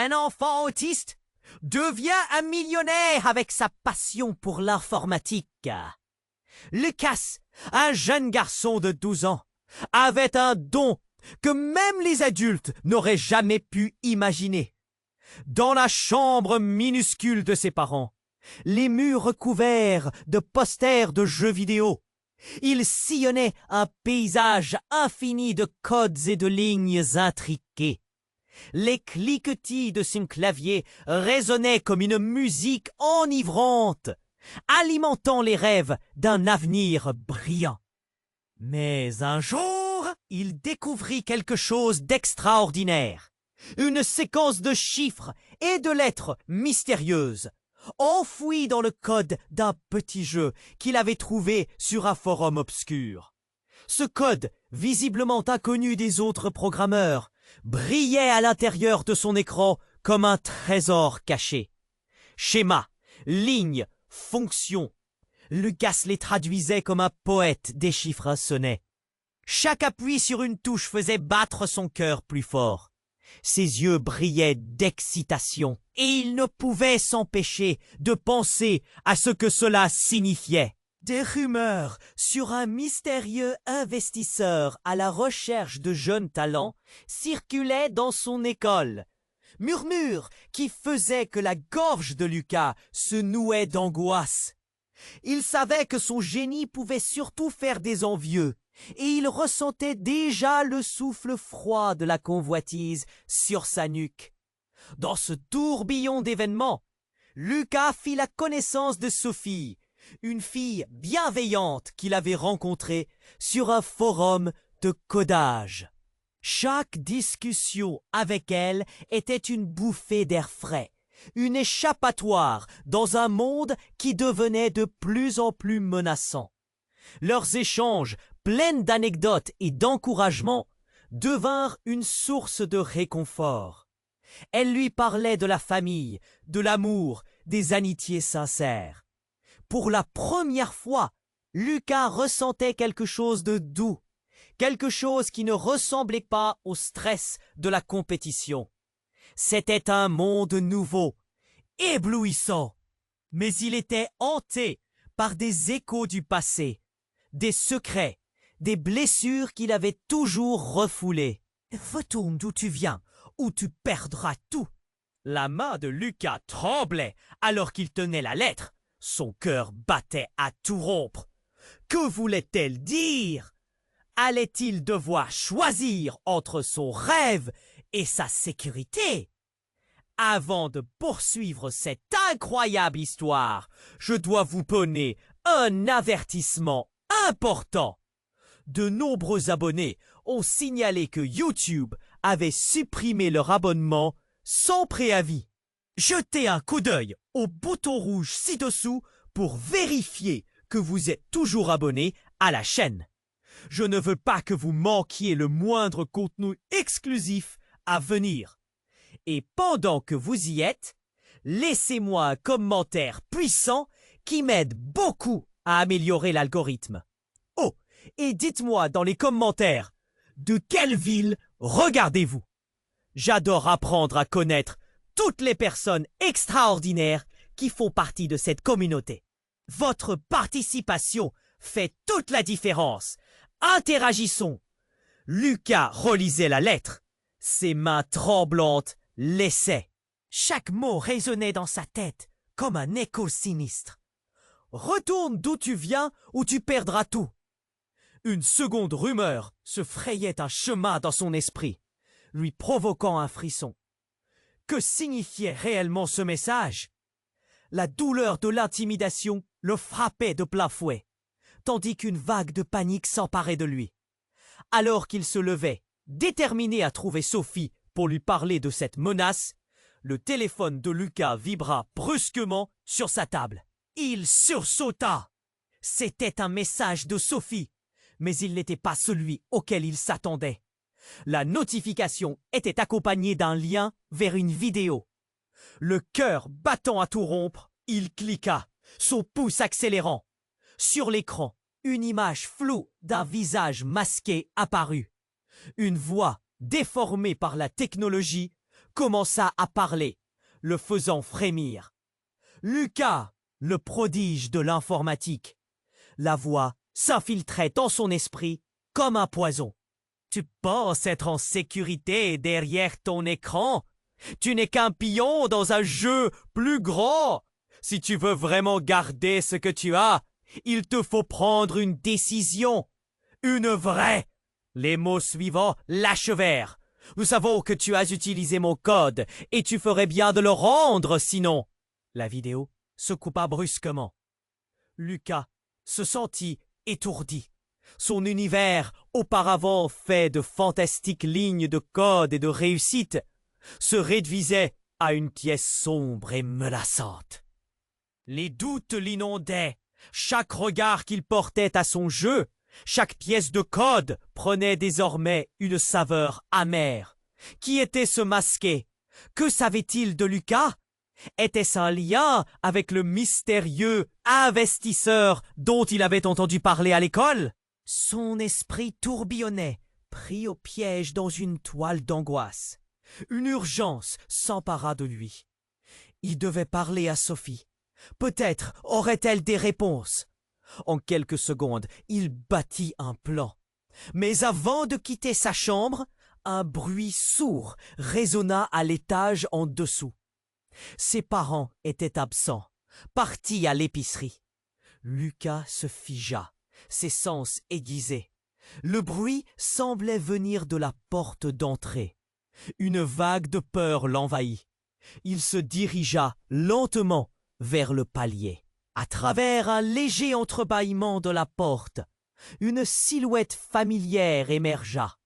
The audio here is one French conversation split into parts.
un enfant autiste devient un millionnaire avec sa passion pour l'informatique. Lucas, un jeune garçon de 12 ans, avait un don que même les adultes n'auraient jamais pu imaginer. Dans la chambre minuscule de ses parents, les murs recouverts de posters de jeux vidéo, il sillonnait un paysage infini de codes et de lignes intriquées. Les cliquetis de son clavier résonnaient comme une musique enivrante, alimentant les rêves d'un avenir brillant. Mais un jour, il découvrit quelque chose d'extraordinaire. Une séquence de chiffres et de lettres mystérieuses, enfouies dans le code d'un petit jeu qu'il avait trouvé sur un forum obscur. Ce code, visiblement inconnu des autres programmeurs, brillait à l'intérieur de son écran comme un trésor caché. Schémas, lignes, fonctions. Lucas les traduisait comme un poète déchiffre un sonnet. Chaque appui sur une touche faisait battre son cœur plus fort. Ses yeux brillaient d'excitation et il ne pouvait s'empêcher de penser à ce que cela signifiait. Des rumeurs sur un mystérieux investisseur à la recherche de jeunes talents circulaient dans son école. Murmures qui faisaient que la gorge de Lucas se nouait d'angoisse. Il savait que son génie pouvait surtout faire des envieux, et il ressentait déjà le souffle froid de la convoitise sur sa nuque. Dans ce tourbillon d'événements, Lucas fit la connaissance de Sophie, une fille bienveillante qu'il avait rencontrée sur un forum de codage. Chaque discussion avec elle était une bouffée d'air frais, une échappatoire dans un monde qui devenait de plus en plus menaçant. Leurs échanges, pleins d'anecdotes et d'encouragements, devinrent une source de réconfort. Elle lui parlait de la famille, de l'amour, des amitiés sincères. Pour la première fois, Lucas ressentait quelque chose de doux, quelque chose qui ne ressemblait pas au stress de la compétition. C'était un monde nouveau, éblouissant, mais il était hanté par des échos du passé, des secrets, des blessures qu'il avait toujours refoulées. « Retourne d'où tu viens, ou tu perdras tout !» La main de Lucas tremblait alors qu'il tenait la lettre. Son cœur battait à tout rompre. Que voulait-elle dire? Allait-il devoir choisir entre son rêve et sa sécurité? Avant de poursuivre cette incroyable histoire, je dois vous donner un avertissement important. De nombreux abonnés ont signalé que YouTube avait supprimé leur abonnement sans préavis. Jetez un coup d'œil au bouton rouge ci-dessous pour vérifier que vous êtes toujours abonné à la chaîne. Je ne veux pas que vous manquiez le moindre contenu exclusif à venir. Et pendant que vous y êtes, laissez-moi un commentaire puissant qui m'aide beaucoup à améliorer l'algorithme. Oh, et dites-moi dans les commentaires, de quelle ville regardez-vous? J'adore apprendre à connaître toutes les personnes extraordinaires qui font partie de cette communauté. Votre participation fait toute la différence. Interagissons. Lucas relisait la lettre. Ses mains tremblantes laissaient. Chaque mot résonnait dans sa tête comme un écho sinistre. Retourne d'où tu viens ou tu perdras tout. Une seconde rumeur se frayait un chemin dans son esprit, lui provoquant un frisson. Que signifiait réellement ce message? La douleur de l'intimidation le frappait de plein fouet, tandis qu'une vague de panique s'emparait de lui. Alors qu'il se levait, déterminé à trouver Sophie pour lui parler de cette menace, le téléphone de Lucas vibra brusquement sur sa table. Il sursauta. C'était un message de Sophie, mais il n'était pas celui auquel il s'attendait. La notification était accompagnée d'un lien vers une vidéo. Le cœur battant à tout rompre, il cliqua, son pouce accélérant. Sur l'écran, une image floue d'un visage masqué apparut. Une voix, déformée par la technologie, commença à parler, le faisant frémir. Lucas, le prodige de l'informatique. La voix s'infiltrait dans son esprit comme un poison. Tu penses être en sécurité derrière ton écran? Tu n'es qu'un pion dans un jeu plus grand. Si tu veux vraiment garder ce que tu as, il te faut prendre une décision. Une vraie. Les mots suivants l'achevèrent. Nous savons que tu as utilisé mon code et tu ferais bien de le rendre sinon. La vidéo se coupa brusquement. Lucas se sentit étourdi. Son univers, auparavant fait de fantastiques lignes de code et de réussite, se réduisait à une pièce sombre et menaçante. Les doutes l'inondaient. Chaque regard qu'il portait à son jeu, chaque pièce de code prenait désormais une saveur amère. Qui était ce masqué? Que savait-il de Lucas? Était-ce un lien avec le mystérieux investisseur dont il avait entendu parler à l'école? Son esprit tourbillonnait, pris au piège dans une toile d'angoisse. Une urgence s'empara de lui. Il devait parler à Sophie. Peut-être aurait-elle des réponses. En quelques secondes, il bâtit un plan. Mais avant de quitter sa chambre, un bruit sourd résonna à l'étage en dessous. Ses parents étaient absents, partis à l'épicerie. Lucas se figea, ses sens aiguisés. Le bruit semblait venir de la porte d'entrée. Une vague de peur l'envahit. Il se dirigea lentement vers le palier. À travers un léger entrebâillement de la porte, une silhouette familière émergea.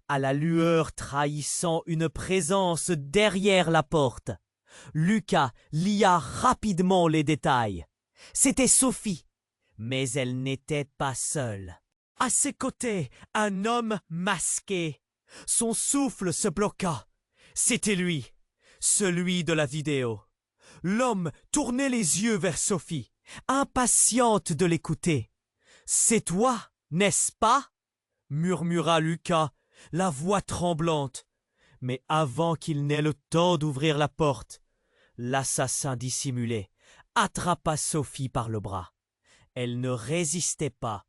À la lueur trahissant une présence derrière la porte, Lucas lia rapidement les détails. C'était Sophie, mais elle n'était pas seule. À ses côtés, un homme masqué. Son souffle se bloqua. C'était lui, celui de la vidéo. L'homme tournait les yeux vers Sophie, impatiente de l'écouter. « C'est toi, n'est-ce pas ?» murmura Lucas, la voix tremblante. Mais avant qu'il n'ait le temps d'ouvrir la porte, l'assassin dissimulé attrapa Sophie par le bras. Elle ne résistait pas,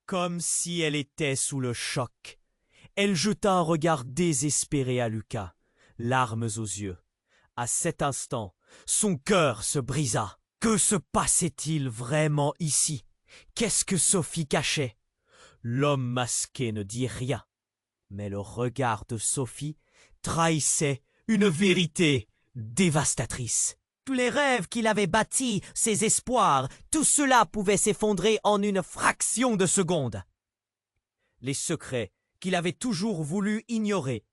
comme si elle était sous le choc. Elle jeta un regard désespéré à Lucas, larmes aux yeux. À cet instant, son cœur se brisa. Que se passait-il vraiment ici? Qu'est-ce que Sophie cachait? L'homme masqué ne dit rien, mais le regard de Sophie trahissait une vérité dévastatrice. Tous les rêves qu'il avait bâtis, ses espoirs, tout cela pouvait s'effondrer en une fraction de seconde. Les secrets qu'il avait toujours voulu ignorer,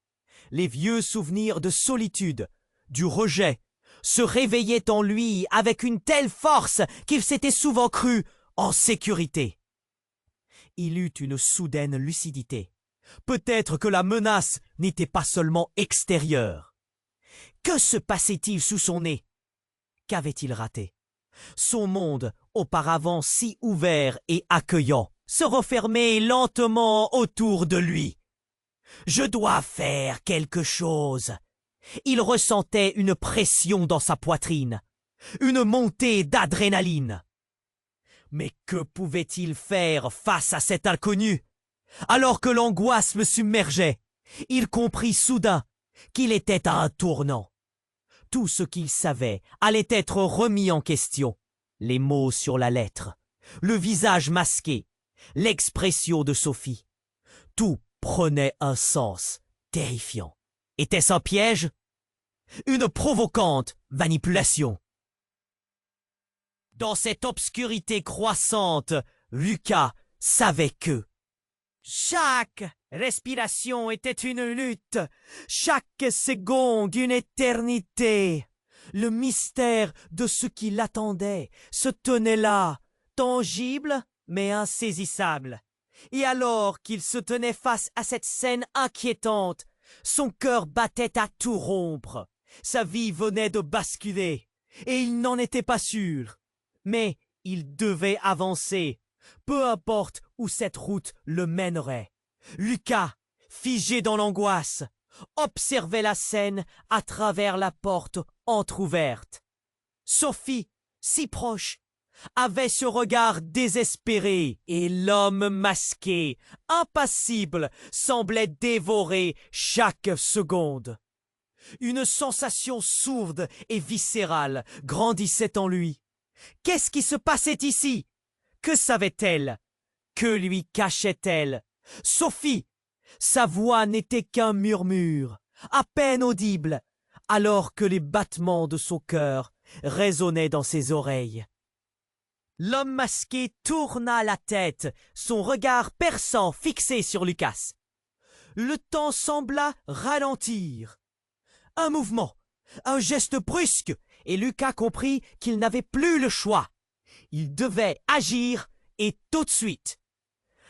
les vieux souvenirs de solitude, du rejet, se réveillaient en lui avec une telle force qu'il s'était souvent cru en sécurité. Il eut une soudaine lucidité. Peut-être que la menace n'était pas seulement extérieure. Que se passait-il sous son nez? Qu'avait-il raté? Son monde, auparavant si ouvert et accueillant, se refermait lentement autour de lui. Je dois faire quelque chose. Il ressentait une pression dans sa poitrine, une montée d'adrénaline. Mais que pouvait-il faire face à cet inconnu? Alors que l'angoisse le submergeait, il comprit soudain qu'il était à un tournant. Tout ce qu'il savait allait être remis en question. Les mots sur la lettre, le visage masqué, l'expression de Sophie. Tout prenait un sens terrifiant. Était-ce un piège? Une provocante manipulation? Dans cette obscurité croissante, Lucas savait que chaque respiration était une lutte, chaque seconde une éternité. Le mystère de ce qui l'attendait se tenait là, tangible mais insaisissable. Et alors qu'il se tenait face à cette scène inquiétante, son cœur battait à tout rompre. Sa vie venait de basculer, et il n'en était pas sûr. Mais il devait avancer, peu importe où cette route le mènerait. Lucas, figé dans l'angoisse, observait la scène à travers la porte entr'ouverte. Sophie, si proche, avait ce regard désespéré, et l'homme masqué, impassible, semblait dévorer chaque seconde. Une sensation sourde et viscérale grandissait en lui. Qu'est-ce qui se passait ici? Que savait-elle? Que lui cachait-elle? Sophie, sa voix n'était qu'un murmure, à peine audible, alors que les battements de son cœur résonnaient dans ses oreilles. L'homme masqué tourna la tête, son regard perçant fixé sur Lucas. Le temps sembla ralentir. Un mouvement, un geste brusque, et Lucas comprit qu'il n'avait plus le choix. Il devait agir, et tout de suite.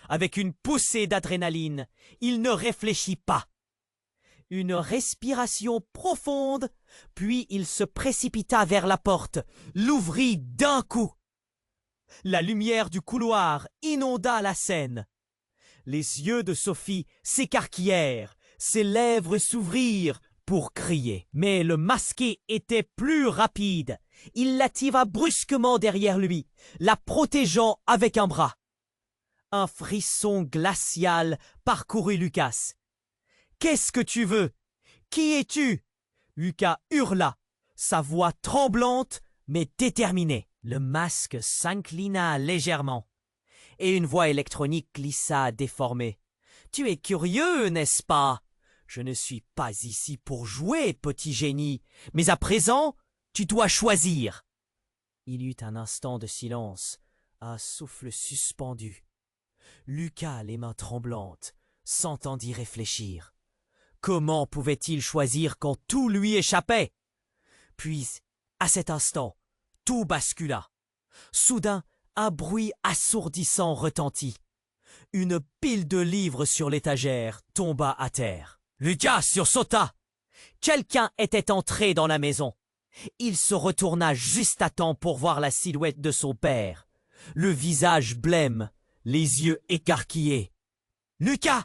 Avec une poussée d'adrénaline, il ne réfléchit pas. Une respiration profonde, puis il se précipita vers la porte, l'ouvrit d'un coup. La lumière du couloir inonda la scène. Les yeux de Sophie s'écarquillèrent, ses lèvres s'ouvrirent pour crier. Mais le masqué était plus rapide. Il l'activa brusquement derrière lui, la protégeant avec un bras. Un frisson glacial parcourut Lucas. « Qu'est-ce que tu veux? Qui es-tu » Lucas hurla, sa voix tremblante mais déterminée. Le masque s'inclina légèrement, et une voix électronique glissa déformée. « Tu es curieux, n'est-ce pas? Je ne suis pas ici pour jouer, petit génie, mais à présent, tu dois choisir. » Il y eut un instant de silence, un souffle suspendu. Lucas, les mains tremblantes, s'entendit réfléchir. Comment pouvait-il choisir quand tout lui échappait? Puis, à cet instant, tout bascula. Soudain, un bruit assourdissant retentit. Une pile de livres sur l'étagère tomba à terre. Lucas sursauta. Quelqu'un était entré dans la maison. Il se retourna juste à temps pour voir la silhouette de son père, le visage blême, les yeux écarquillés. « Lucas!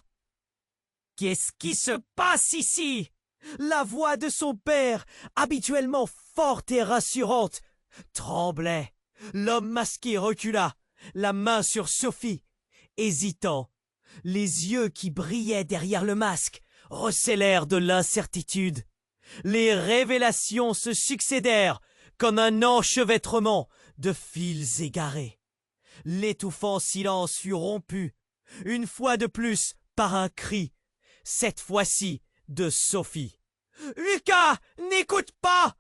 Qu'est-ce qui se passe ici ?» La voix de son père, habituellement forte et rassurante, tremblait. L'homme masqué recula, la main sur Sophie, hésitant. Les yeux qui brillaient derrière le masque recélèrent de l'incertitude. Les révélations se succédèrent comme un enchevêtrement de fils égarés. L'étouffant silence fut rompu, une fois de plus, par un cri, cette fois-ci de Sophie. « Lucas, n'écoute pas !»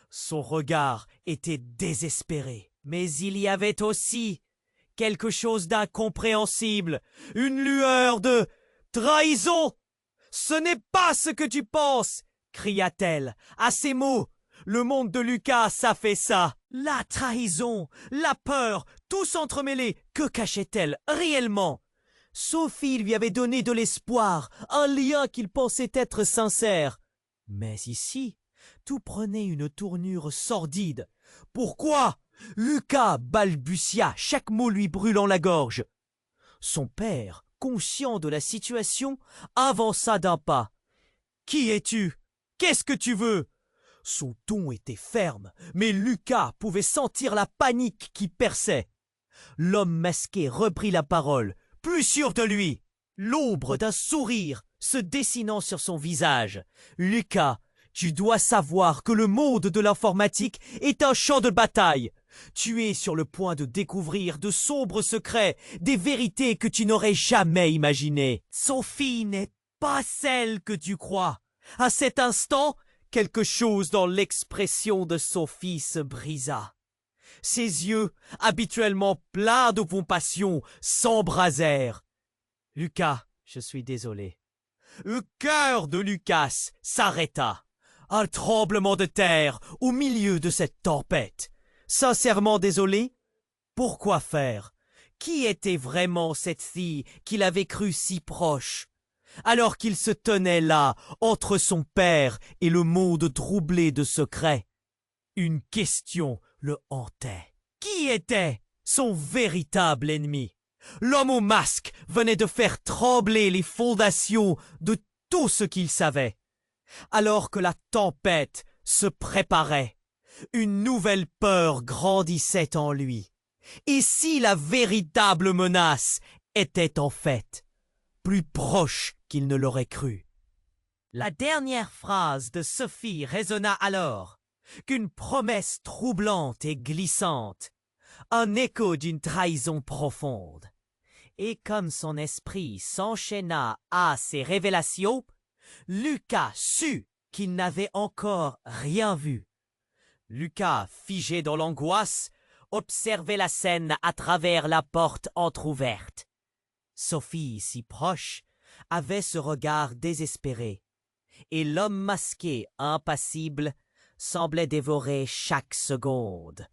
Son regard était désespéré. Mais il y avait aussi quelque chose d'incompréhensible, une lueur de trahison. « Ce n'est pas ce que tu penses !» cria-t-elle. À ces mots, le monde de Lucas s'affaissa. La trahison, la peur, tout s'entremêlé. Que cachait-elle réellement? Sophie lui avait donné de l'espoir, un lien qu'il pensait être sincère. Mais ici, tout prenait une tournure sordide. « Pourquoi ?» Lucas balbutia, chaque mot lui brûlant la gorge. Son père, conscient de la situation, avança d'un pas. « Qui es-tu? Qu'est-ce que tu veux ?» Son ton était ferme, mais Lucas pouvait sentir la panique qui perçait. L'homme masqué reprit la parole, plus sûr de lui, l'ombre d'un sourire se dessinant sur son visage. « Lucas, tu dois savoir que le monde de l'informatique est un champ de bataille. Tu es sur le point de découvrir de sombres secrets, des vérités que tu n'aurais jamais imaginées. Sophie n'est pas celle que tu crois. » À cet instant, quelque chose dans l'expression de Sophie se brisa. Ses yeux, habituellement pleins de compassion, s'embrasèrent. « Lucas, je suis désolé. » Le cœur de Lucas s'arrêta. Un tremblement de terre au milieu de cette tempête. Sincèrement désolé? Pourquoi faire? Qui était vraiment cette fille qu'il avait crue si proche? Alors qu'il se tenait là, entre son père et le monde troublé de secrets. Une question le hantait. Qui était son véritable ennemi? L'homme au masque venait de faire trembler les fondations de tout ce qu'il savait. Alors que la tempête se préparait, une nouvelle peur grandissait en lui. Et si la véritable menace était en fait plus proche qu'il ne l'aurait cru? La dernière phrase de Sophie résonna alors, qu'une promesse troublante et glissante, un écho d'une trahison profonde. Et comme son esprit s'enchaîna à ces révélations, Lucas sut qu'il n'avait encore rien vu. Lucas, figé dans l'angoisse, observait la scène à travers la porte entr'ouverte. Sophie, si proche, avait ce regard désespéré, et l'homme masqué, impassible, semblait dévorer chaque seconde.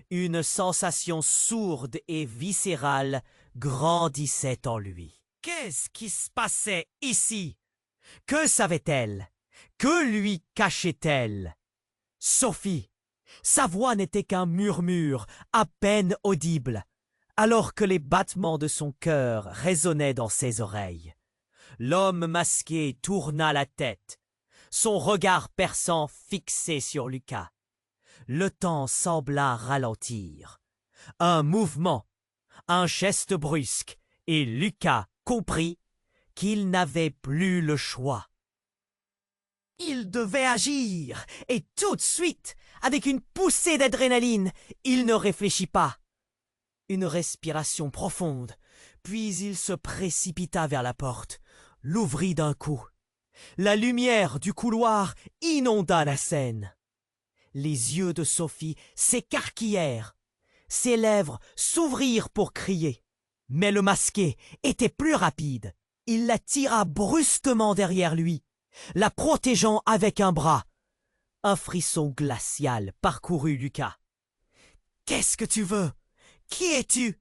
Une sensation sourde et viscérale grandissait en lui. Qu'est-ce qui se passait ici? Que savait-elle? Que lui cachait-elle? Sophie, sa voix n'était qu'un murmure à peine audible, alors que les battements de son cœur résonnaient dans ses oreilles. L'homme masqué tourna la tête, son regard perçant fixé sur Lucas. Le temps sembla ralentir. Un mouvement, un geste brusque, et Lucas comprit qu'il n'avait plus le choix. Il devait agir, et tout de suite, avec une poussée d'adrénaline, il ne réfléchit pas. Une respiration profonde, puis il se précipita vers la porte, l'ouvrit d'un coup. La lumière du couloir inonda la scène. Les yeux de Sophie s'écarquillèrent, ses lèvres s'ouvrirent pour crier. Mais le masqué était plus rapide. Il la tira brusquement derrière lui, la protégeant avec un bras. Un frisson glacial parcourut Lucas. « Qu'est-ce que tu veux? Qui es-tu »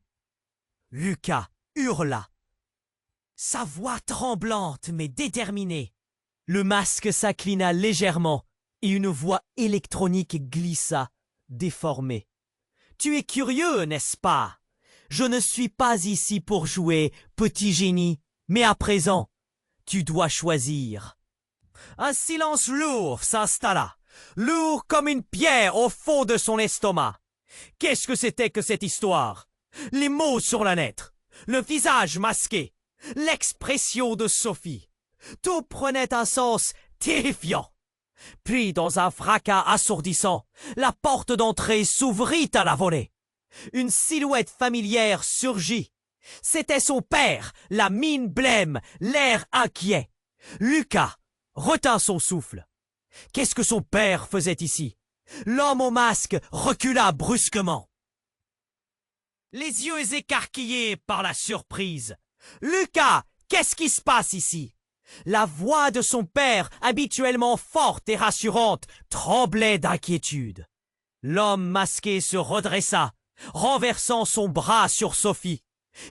Lucas hurla. Sa voix tremblante mais déterminée. Le masque s'inclina légèrement et une voix électronique glissa, déformée. « Tu es curieux, n'est-ce pas? Je ne suis pas ici pour jouer, petit génie, mais à présent, tu dois choisir. » Un silence lourd s'installa, lourd comme une pierre au fond de son estomac. Qu'est-ce que c'était que cette histoire? Les mots sur la lettre, le visage masqué, l'expression de Sophie. Tout prenait un sens terrifiant. Puis, dans un fracas assourdissant, la porte d'entrée s'ouvrit à la volée. Une silhouette familière surgit. C'était son père, la mine blême, l'air inquiet. Lucas retint son souffle. Qu'est-ce que son père faisait ici? L'homme au masque recula brusquement. Les yeux écarquillés par la surprise. « Lucas, qu'est-ce qui se passe ici ?» La voix de son père, habituellement forte et rassurante, tremblait d'inquiétude. L'homme masqué se redressa, renversant son bras sur Sophie,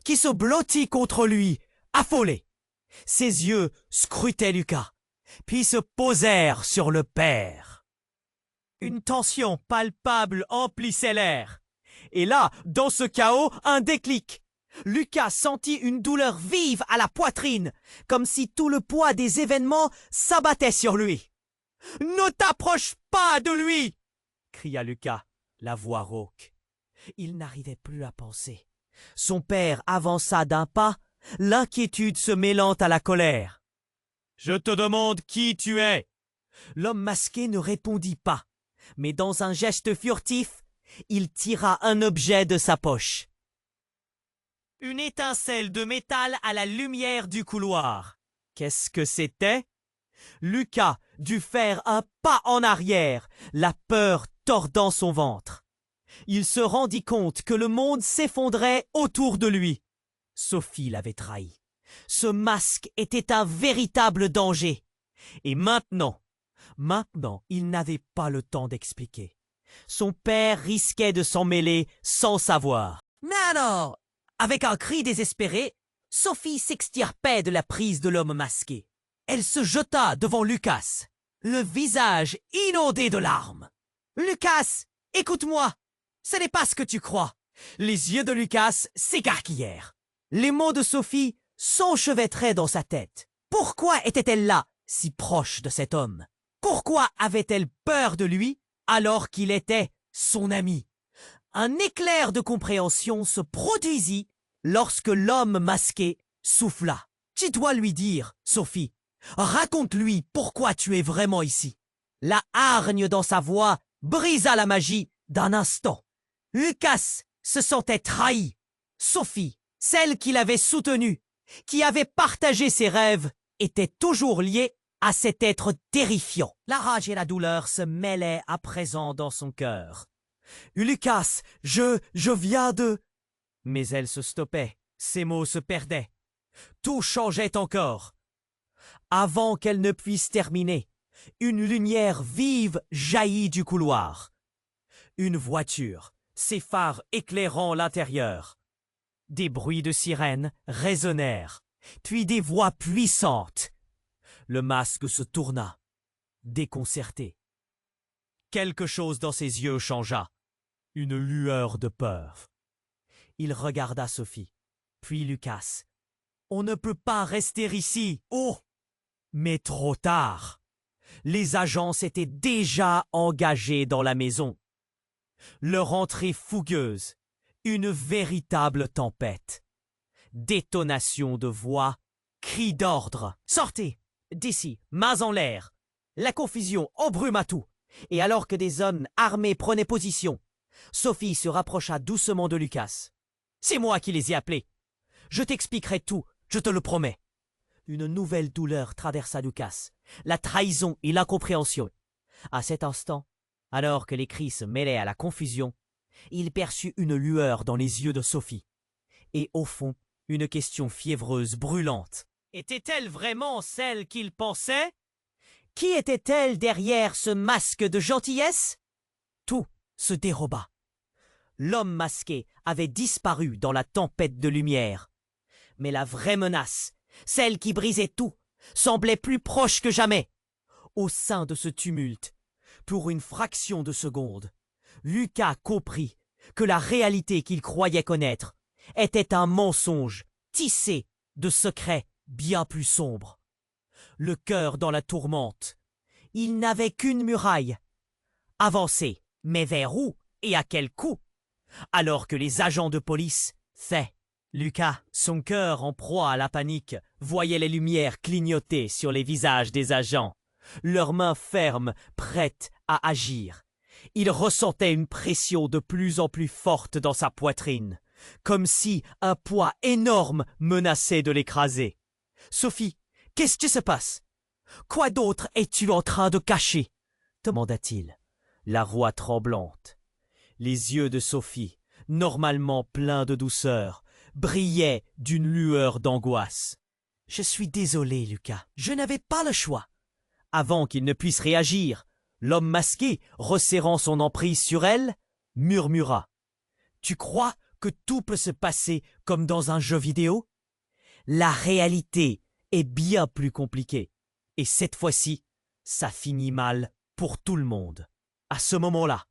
qui se blottit contre lui, affolée. Ses yeux scrutaient Lucas, puis se posèrent sur le père. Une tension palpable emplissait l'air. Et là, dans ce chaos, un déclic. Lucas sentit une douleur vive à la poitrine, comme si tout le poids des événements s'abattait sur lui. « Ne t'approche pas de lui !» cria Lucas, la voix rauque. Il n'arrivait plus à penser. Son père avança d'un pas, l'inquiétude se mêlant à la colère. « Je te demande qui tu es !» L'homme masqué ne répondit pas, mais dans un geste furtif, il tira un objet de sa poche. Une étincelle de métal à la lumière du couloir. Qu'est-ce que c'était? Lucas dut faire un pas en arrière, la peur tordant son ventre. Il se rendit compte que le monde s'effondrait autour de lui. Sophie l'avait trahi. Ce masque était un véritable danger. Et maintenant, il n'avait pas le temps d'expliquer. Son père risquait de s'en mêler sans savoir. « Mais non !» Avec un cri désespéré, Sophie s'extirpait de la prise de l'homme masqué. Elle se jeta devant Lucas, le visage inondé de larmes. « Lucas, écoute-moi, ce n'est pas ce que tu crois. » Les yeux de Lucas s'écarquillèrent. Les mots de Sophie s'enchevêtraient dans sa tête. Pourquoi était-elle là, si proche de cet homme? Pourquoi avait-elle peur de lui alors qu'il était son ami? Un éclair de compréhension se produisit lorsque l'homme masqué souffla. Tu dois lui dire, Sophie. Raconte-lui pourquoi tu es vraiment ici. La hargne dans sa voix brisa la magie d'un instant. Lucas se sentait trahi. Sophie, celle qui l'avait soutenu, qui avait partagé ses rêves, était toujours liée à cet être terrifiant. La rage et la douleur se mêlaient à présent dans son cœur. Lucas, je viens de... Mais elle se stoppait, ses mots se perdaient. Tout changeait encore. Avant qu'elle ne puisse terminer, une lumière vive jaillit du couloir. Une voiture, ses phares éclairant l'intérieur. Des bruits de sirène résonnèrent, puis des voix puissantes. Le masque se tourna, déconcerté. Quelque chose dans ses yeux changea, une lueur de peur. Il regarda Sophie, puis Lucas. « On ne peut pas rester ici, oh !» Mais trop tard. Les agents s'étaient déjà engagés dans la maison. Leur entrée fougueuse, une véritable tempête. Détonation de voix, cris d'ordre. « Sortez d'ici, mains en l'air !» La confusion embruma tout, et alors que des hommes armés prenaient position, Sophie se rapprocha doucement de Lucas. « C'est moi qui les ai appelés. Je t'expliquerai tout, je te le promets. » Une nouvelle douleur traversa Lucas, la trahison et l'incompréhension. À cet instant, alors que les cris se mêlaient à la confusion, il perçut une lueur dans les yeux de Sophie. Et au fond, une question fiévreuse, brûlante. Était-elle vraiment celle qu'il pensait? Qui était-elle derrière ce masque de gentillesse? Tout se déroba. L'homme masqué avait disparu dans la tempête de lumière. Mais la vraie menace, celle qui brisait tout, semblait plus proche que jamais. Au sein de ce tumulte, pour une fraction de seconde, Lucas comprit que la réalité qu'il croyait connaître était un mensonge tissé de secrets bien plus sombres. Le cœur dans la tourmente, il n'avait qu'une muraille. Avancer, mais vers où et à quel coup? Alors que les agents de police fait. Lucas, son cœur en proie à la panique, voyait les lumières clignoter sur les visages des agents, leurs mains fermes, prêtes à agir. Il ressentait une pression de plus en plus forte dans sa poitrine, comme si un poids énorme menaçait de l'écraser. « Sophie, qu'est-ce qui se passe? Quoi d'autre es-tu en train de cacher ?» demanda-t-il, la voix tremblante. Les yeux de Sophie, normalement pleins de douceur, brillaient d'une lueur d'angoisse. « Je suis désolé, Lucas, je n'avais pas le choix. » Avant qu'il ne puisse réagir, l'homme masqué, resserrant son emprise sur elle, murmura. « Tu crois que tout peut se passer comme dans un jeu vidéo? La réalité est bien plus compliquée, et cette fois-ci, ça finit mal pour tout le monde. » À ce moment-là,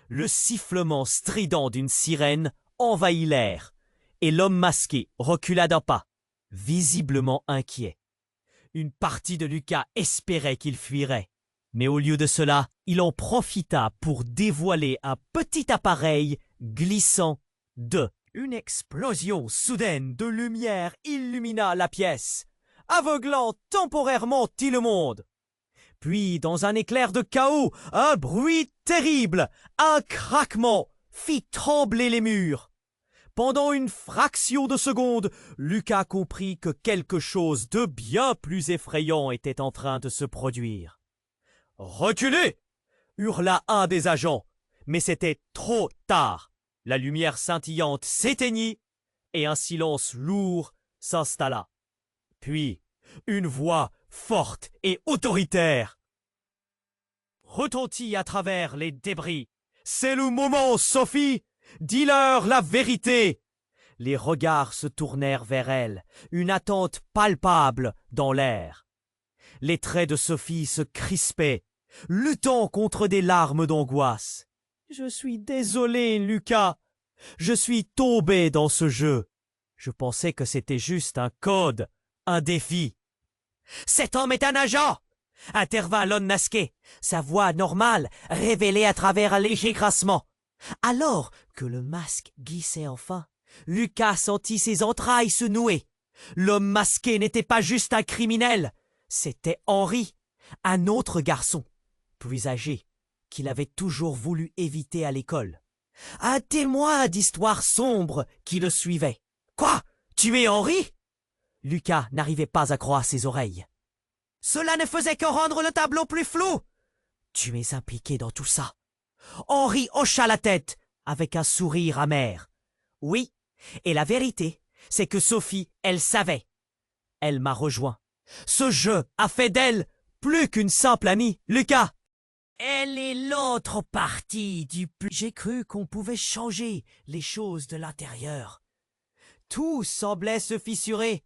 le sifflement strident d'une sirène envahit l'air, et l'homme masqué recula d'un pas, visiblement inquiet. Une partie de Lucas espérait qu'il fuirait, mais au lieu de cela, il en profita pour dévoiler un petit appareil glissant de... Une explosion soudaine de lumière illumina la pièce, aveuglant temporairement tout le monde. Puis, dans un éclair de chaos, un bruit terrible, un craquement, fit trembler les murs. Pendant une fraction de seconde, Lucas comprit que quelque chose de bien plus effrayant était en train de se produire. « Reculez !» hurla un des agents, mais c'était trop tard. La lumière scintillante s'éteignit et un silence lourd s'installa. Puis, une voix forte et autoritaire retentit à travers les débris. « C'est le moment, Sophie! Dis-leur la vérité !» Les regards se tournèrent vers elle, une attente palpable dans l'air. Les traits de Sophie se crispaient, luttant contre des larmes d'angoisse. « Je suis désolé, Lucas. Je suis tombé dans ce jeu. Je pensais que c'était juste un code, un défi. » Cet homme est un agent! Intervint Lon Nasquet, sa voix normale révélée à travers un léger grincement. Alors que le masque glissait enfin, Lucas sentit ses entrailles se nouer. L'homme masqué n'était pas juste un criminel, c'était Henri, un autre garçon, plus âgé, qu'il avait toujours voulu éviter à l'école. Un témoin d'histoires sombres qui le suivait. « Quoi? Tu es Henri ?» Lucas n'arrivait pas à croire ses oreilles. Cela ne faisait que rendre le tableau plus flou. Tu es impliqué dans tout ça. Henri hocha la tête avec un sourire amer. Oui, et la vérité, c'est que Sophie, elle savait. Elle m'a rejoint. Ce jeu a fait d'elle plus qu'une simple amie, Lucas. Elle est l'autre partie du plus. J'ai cru qu'on pouvait changer les choses de l'intérieur. Tout semblait se fissurer.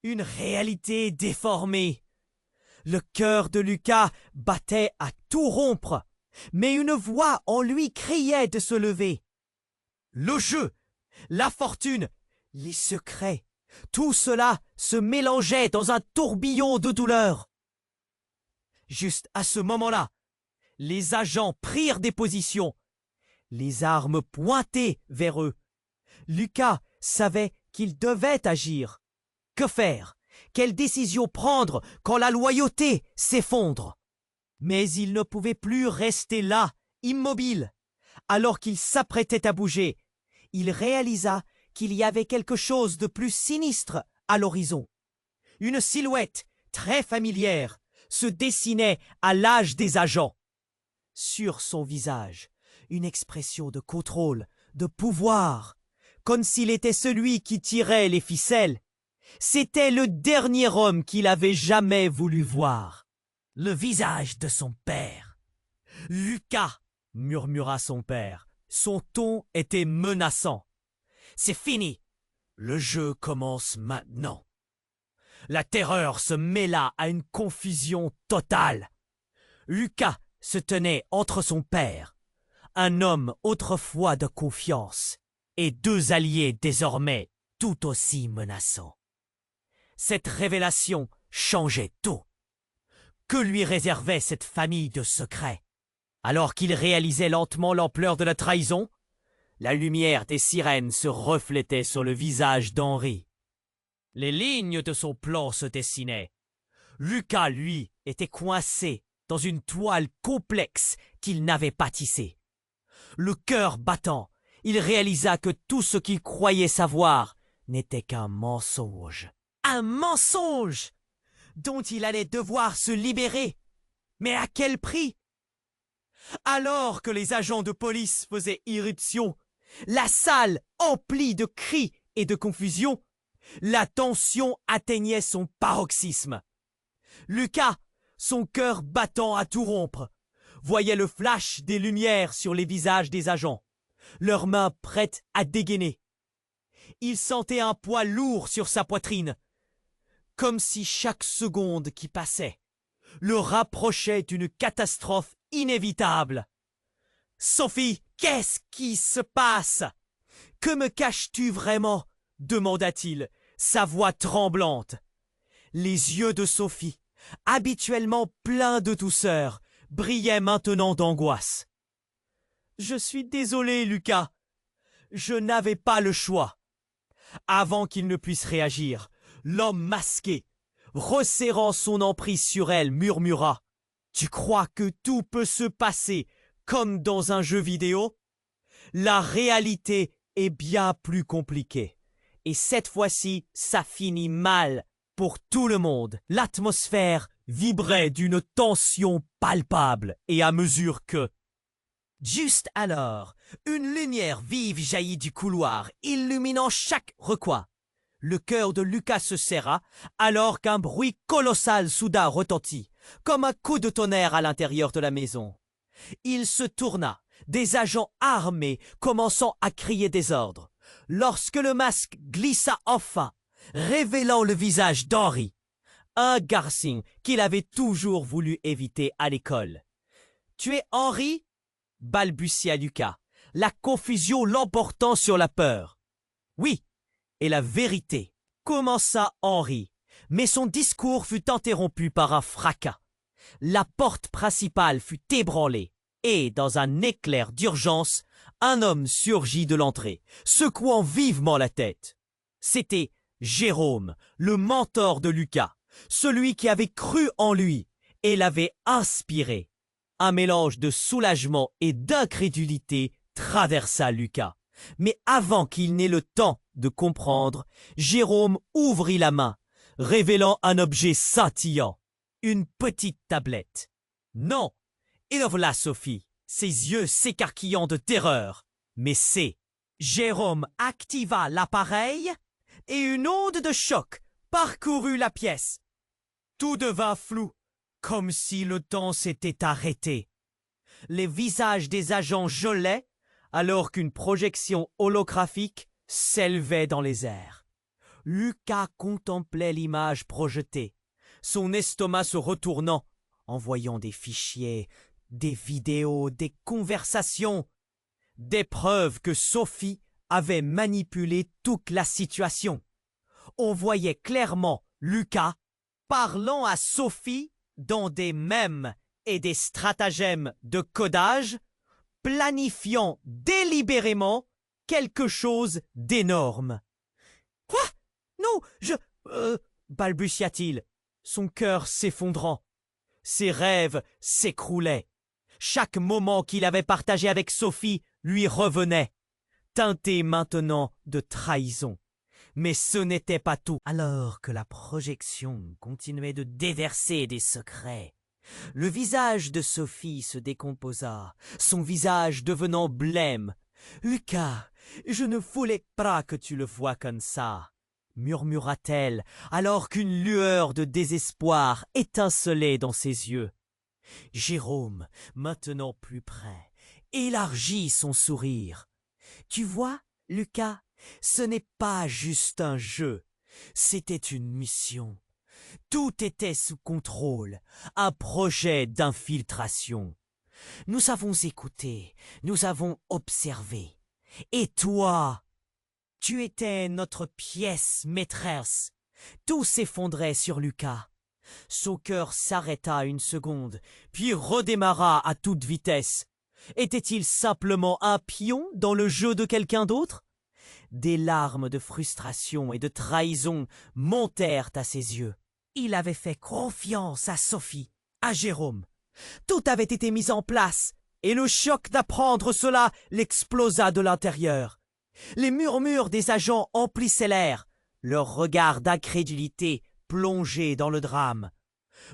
Une réalité déformée. Le cœur de Lucas battait à tout rompre, mais une voix en lui criait de se lever. Le jeu, la fortune, les secrets, tout cela se mélangeait dans un tourbillon de douleur. Juste à ce moment-là, les agents prirent des positions, les armes pointées vers eux. Lucas savait qu'il devait agir. Que faire? Quelle décision prendre quand la loyauté s'effondre? Mais il ne pouvait plus rester là, immobile. Alors qu'il s'apprêtait à bouger, il réalisa qu'il y avait quelque chose de plus sinistre à l'horizon. Une silhouette très familière se dessinait à l'âge des agents. Sur son visage, une expression de contrôle, de pouvoir, comme s'il était celui qui tirait les ficelles. C'était le dernier homme qu'il avait jamais voulu voir. Le visage de son père. « Lucas !» murmura son père. Son ton était menaçant. « C'est fini. Le jeu commence maintenant. » La terreur se mêla à une confusion totale. Lucas se tenait entre son père, un homme autrefois de confiance, et deux alliés désormais tout aussi menaçants. Cette révélation changeait tout. Que lui réservait cette famille de secrets? Alors qu'il réalisait lentement l'ampleur de la trahison, la lumière des sirènes se reflétait sur le visage d'Henri. Les lignes de son plan se dessinaient. Lucas, lui, était coincé dans une toile complexe qu'il n'avait pas tissée. Le cœur battant, il réalisa que tout ce qu'il croyait savoir n'était qu'un mensonge. Un mensonge dont il allait devoir se libérer. Mais à quel prix? Alors que les agents de police faisaient irruption, la salle emplie de cris et de confusion, la tension atteignait son paroxysme. Lucas, son cœur battant à tout rompre, voyait le flash des lumières sur les visages des agents, leurs mains prêtes à dégainer. Il sentait un poids lourd sur sa poitrine, comme si chaque seconde qui passait le rapprochait d'une catastrophe inévitable. « Sophie, qu'est-ce qui se passe? Que me caches-tu vraiment ?» demanda-t-il, sa voix tremblante. Les yeux de Sophie, habituellement pleins de douceur, brillaient maintenant d'angoisse. « Je suis désolé, Lucas. Je n'avais pas le choix. » Avant qu'il ne puisse réagir, l'homme masqué, resserrant son emprise sur elle, murmura « Tu crois que tout peut se passer comme dans un jeu vidéo? La réalité est bien plus compliquée. Et cette fois-ci, ça finit mal pour tout le monde. » L'atmosphère vibrait d'une tension palpable et à mesure que... Juste alors, une lumière vive jaillit du couloir, illuminant chaque recoin. Le cœur de Lucas se serra, alors qu'un bruit colossal soudain retentit, comme un coup de tonnerre à l'intérieur de la maison. Il se tourna, des agents armés commençant à crier des ordres, lorsque le masque glissa enfin, révélant le visage d'Henri, un garçon qu'il avait toujours voulu éviter à l'école. « Tu es Henri ?» balbutia Lucas, la confusion l'emportant sur la peur. « Oui, et la vérité, commença Henri, Mais son discours fut interrompu par un fracas. La porte principale fut ébranlée, et, dans un éclair d'urgence, un homme surgit de l'entrée, secouant vivement la tête. C'était Jérôme, le mentor de Lucas, celui qui avait cru en lui et l'avait inspiré. Un mélange de soulagement et d'incrédulité traversa Lucas. Mais avant qu'il n'ait le temps de comprendre, Jérôme ouvrit la main, révélant un objet scintillant, une petite tablette. Non, et le voilà Sophie, ses yeux s'écarquillant de terreur. Mais c'est... Jérôme activa l'appareil et une onde de choc parcourut la pièce. Tout devint flou, comme si le temps s'était arrêté. Les visages des agents gelaient alors qu'une projection holographique s'élevait dans les airs. Lucas contemplait l'image projetée, son estomac se retournant en voyant des fichiers, des vidéos, des conversations, des preuves que Sophie avait manipulé toute la situation. On voyait clairement Lucas parlant à Sophie dans des mèmes et des stratagèmes de codage, planifiant délibérément quelque chose d'énorme. « Quoi? Non, balbutia-t-il, son cœur s'effondrant. Ses rêves s'écroulaient. Chaque moment qu'il avait partagé avec Sophie lui revenait, teinté maintenant de trahison. Mais ce n'était pas tout. Alors que la projection continuait de déverser des secrets, le visage de Sophie se décomposa, son visage devenant blême. « Lucas, je ne voulais pas que tu le vois comme ça, » murmura-t-elle, alors qu'une lueur de désespoir étincelait dans ses yeux. Jérôme, maintenant plus près, élargit son sourire. « Tu vois, Lucas, ce n'est pas juste un jeu, c'était une mission. Tout était sous contrôle, un projet d'infiltration. Nous avons écouté, nous avons observé. Et toi, tu étais notre pièce maîtresse. » Tout s'effondrait sur Lucas. Son cœur s'arrêta une seconde, puis redémarra à toute vitesse. Était-il simplement un pion dans le jeu de quelqu'un d'autre? Des larmes de frustration et de trahison montèrent à ses yeux. Il avait fait confiance à Sophie, à Jérôme. Tout avait été mis en place, et le choc d'apprendre cela l'explosa de l'intérieur. Les murmures des agents emplissaient l'air, leur regard d'incrédulité plongé dans le drame.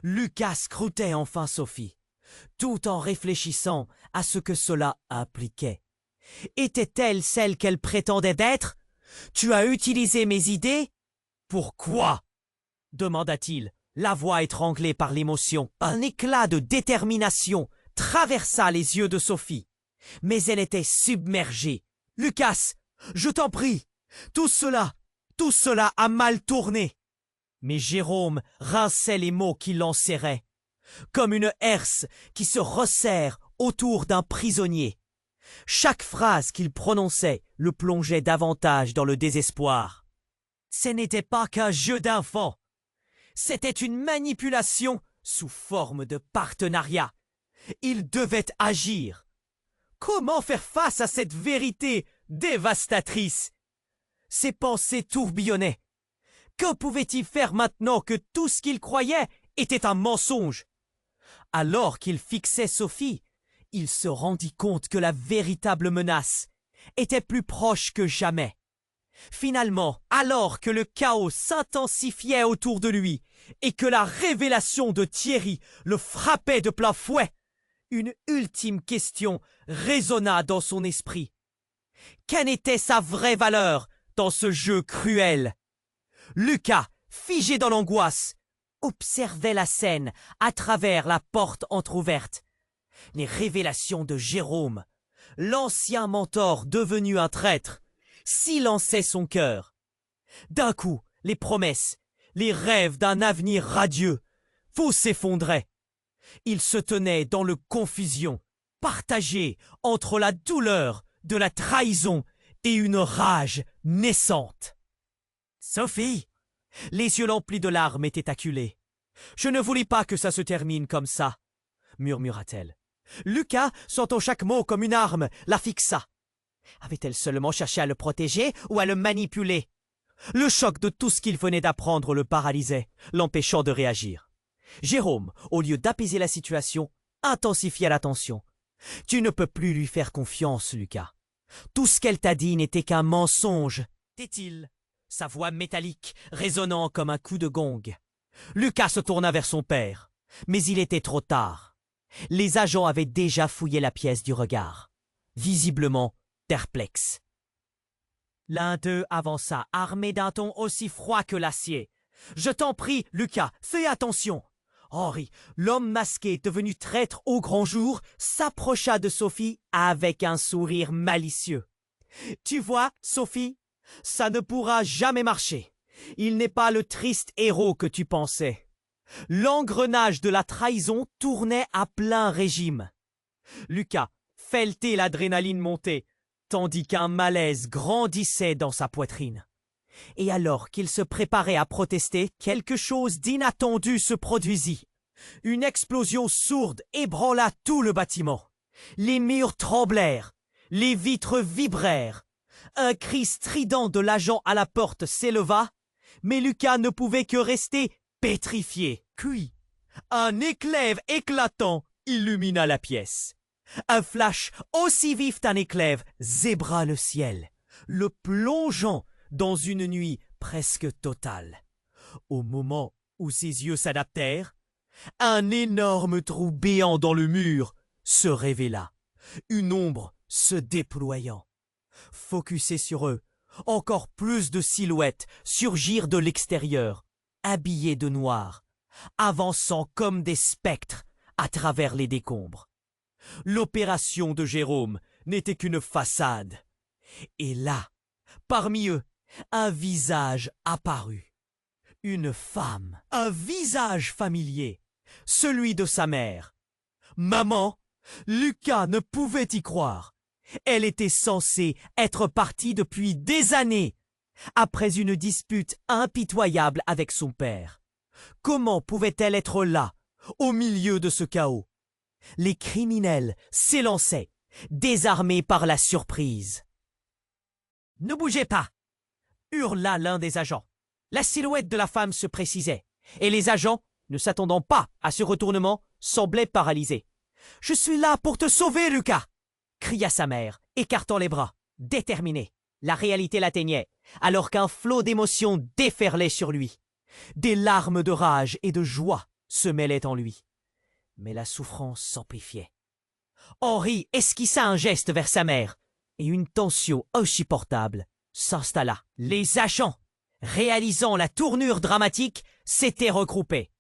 Lucas scrutait enfin Sophie, tout en réfléchissant à ce que cela impliquait. Était-elle celle qu'elle prétendait d'être? Tu as utilisé mes idées? Pourquoi? Demanda-t-il, la voix étranglée par l'émotion. Un éclat de détermination traversa les yeux de Sophie, mais elle était submergée. Lucas, je t'en prie, tout cela a mal tourné. Mais Jérôme rinçait les mots qui l'enserraient, comme une herse qui se resserre autour d'un prisonnier. Chaque phrase qu'il prononçait le plongeait davantage dans le désespoir. Ce n'était pas qu'un jeu d'enfant. C'était une manipulation sous forme de partenariat. Il devait agir. Comment faire face à cette vérité dévastatrice? Ses pensées tourbillonnaient. Que pouvait-il faire maintenant que tout ce qu'il croyait était un mensonge? Alors qu'il fixait Sophie, il se rendit compte que la véritable menace était plus proche que jamais. Finalement, alors que le chaos s'intensifiait autour de lui et que la révélation de Thierry le frappait de plein fouet, une ultime question résonna dans son esprit. Quelle était sa vraie valeur dans ce jeu cruel? Lucas, figé dans l'angoisse, observait la scène à travers la porte entr'ouverte. Les révélations de Jérôme, l'ancien mentor devenu un traître, silençaient son cœur. D'un coup, les promesses, les rêves d'un avenir radieux, tout s'effondrait. Il se tenait dans le confusion, partagé entre la douleur de la trahison et une rage naissante. « Sophie, Les yeux remplis de larmes étaient acculés. « Je ne voulais pas que ça se termine comme ça, » murmura-t-elle. Lucas, sentant chaque mot comme une arme, la fixa. Avait-elle seulement cherché à le protéger ou à le manipuler? Le choc de tout ce qu'il venait d'apprendre le paralysait, l'empêchant de réagir. Jérôme, au lieu d'apaiser la situation, intensifia la tension. « Tu ne peux plus lui faire confiance, Lucas. Tout ce qu'elle t'a dit n'était qu'un mensonge, dit-il, sa voix métallique résonnant comme un coup de gong. Lucas se tourna vers son père, mais il était trop tard. Les agents avaient déjà fouillé la pièce du regard, visiblement perplexes. L'un d'eux avança, armé d'un ton aussi froid que l'acier. « Je t'en prie, Lucas, fais attention !» Henri, l'homme masqué devenu traître au grand jour, s'approcha de Sophie avec un sourire malicieux. « Tu vois, Sophie, ça ne pourra jamais marcher. Il n'est pas le triste héros que tu pensais. » L'engrenage de la trahison tournait à plein régime. Lucas felletait l'adrénaline montée, tandis qu'un malaise grandissait dans sa poitrine. Et alors qu'il se préparait à protester, quelque chose d'inattendu se produisit. Une explosion sourde ébranla tout le bâtiment. Les murs tremblèrent, les vitres vibrèrent. Un cri strident de l'agent à la porte s'éleva, mais Lucas ne pouvait que rester pétrifié. Puis, un éclair éclatant illumina la pièce. Un flash aussi vif d'un éclair zébra le ciel, le plongeant dans une nuit presque totale. Au moment où ses yeux s'adaptèrent, un énorme trou béant dans le mur se révéla, une ombre se déployant. Focusés sur eux, encore plus de silhouettes surgirent de l'extérieur, habillées de noir, avançant comme des spectres à travers les décombres. L'opération de Jérôme n'était qu'une façade. Et là, parmi eux, un visage apparut. Une femme, un visage familier, celui de sa mère. Maman, Lucas ne pouvait y croire. Elle était censée être partie depuis des années, après une dispute impitoyable avec son père. Comment pouvait-elle être là, au milieu de ce chaos? Les criminels s'élançaient, désarmés par la surprise. « Ne bougez pas !» hurla l'un des agents. La silhouette de la femme se précisait, et les agents, ne s'attendant pas à ce retournement, semblaient paralysés. « Je suis là pour te sauver, Lucas !» cria sa mère, écartant les bras, déterminée. La réalité l'atteignait, alors qu'un flot d'émotions déferlait sur lui. Des larmes de rage et de joie se mêlaient en lui. Mais la souffrance s'amplifiait. Henri esquissa un geste vers sa mère, et une tension insupportable s'installa. Les agents, réalisant la tournure dramatique, s'étaient regroupés.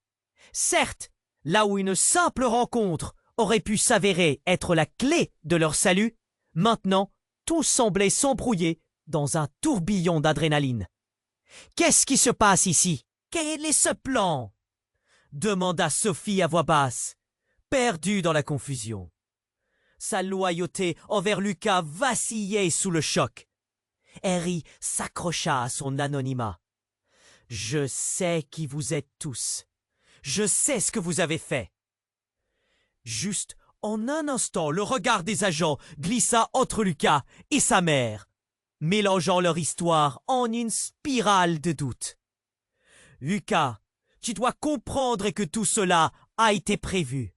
Certes, là où une simple rencontre aurait pu s'avérer être la clé de leur salut, maintenant tout semblait s'embrouiller dans un tourbillon d'adrénaline. « Qu'est-ce qui se passe ici? Quel est ce plan ?» demanda Sophie à voix basse, perdue dans la confusion. Sa loyauté envers Lucas vacillait sous le choc. Henri s'accrocha à son anonymat. « Je sais qui vous êtes tous. Je sais ce que vous avez fait. » Juste en un instant, le regard des agents glissa entre Lucas et sa mère, mélangeant leur histoire en une spirale de doute. « Lucas, tu dois comprendre que tout cela a été prévu, »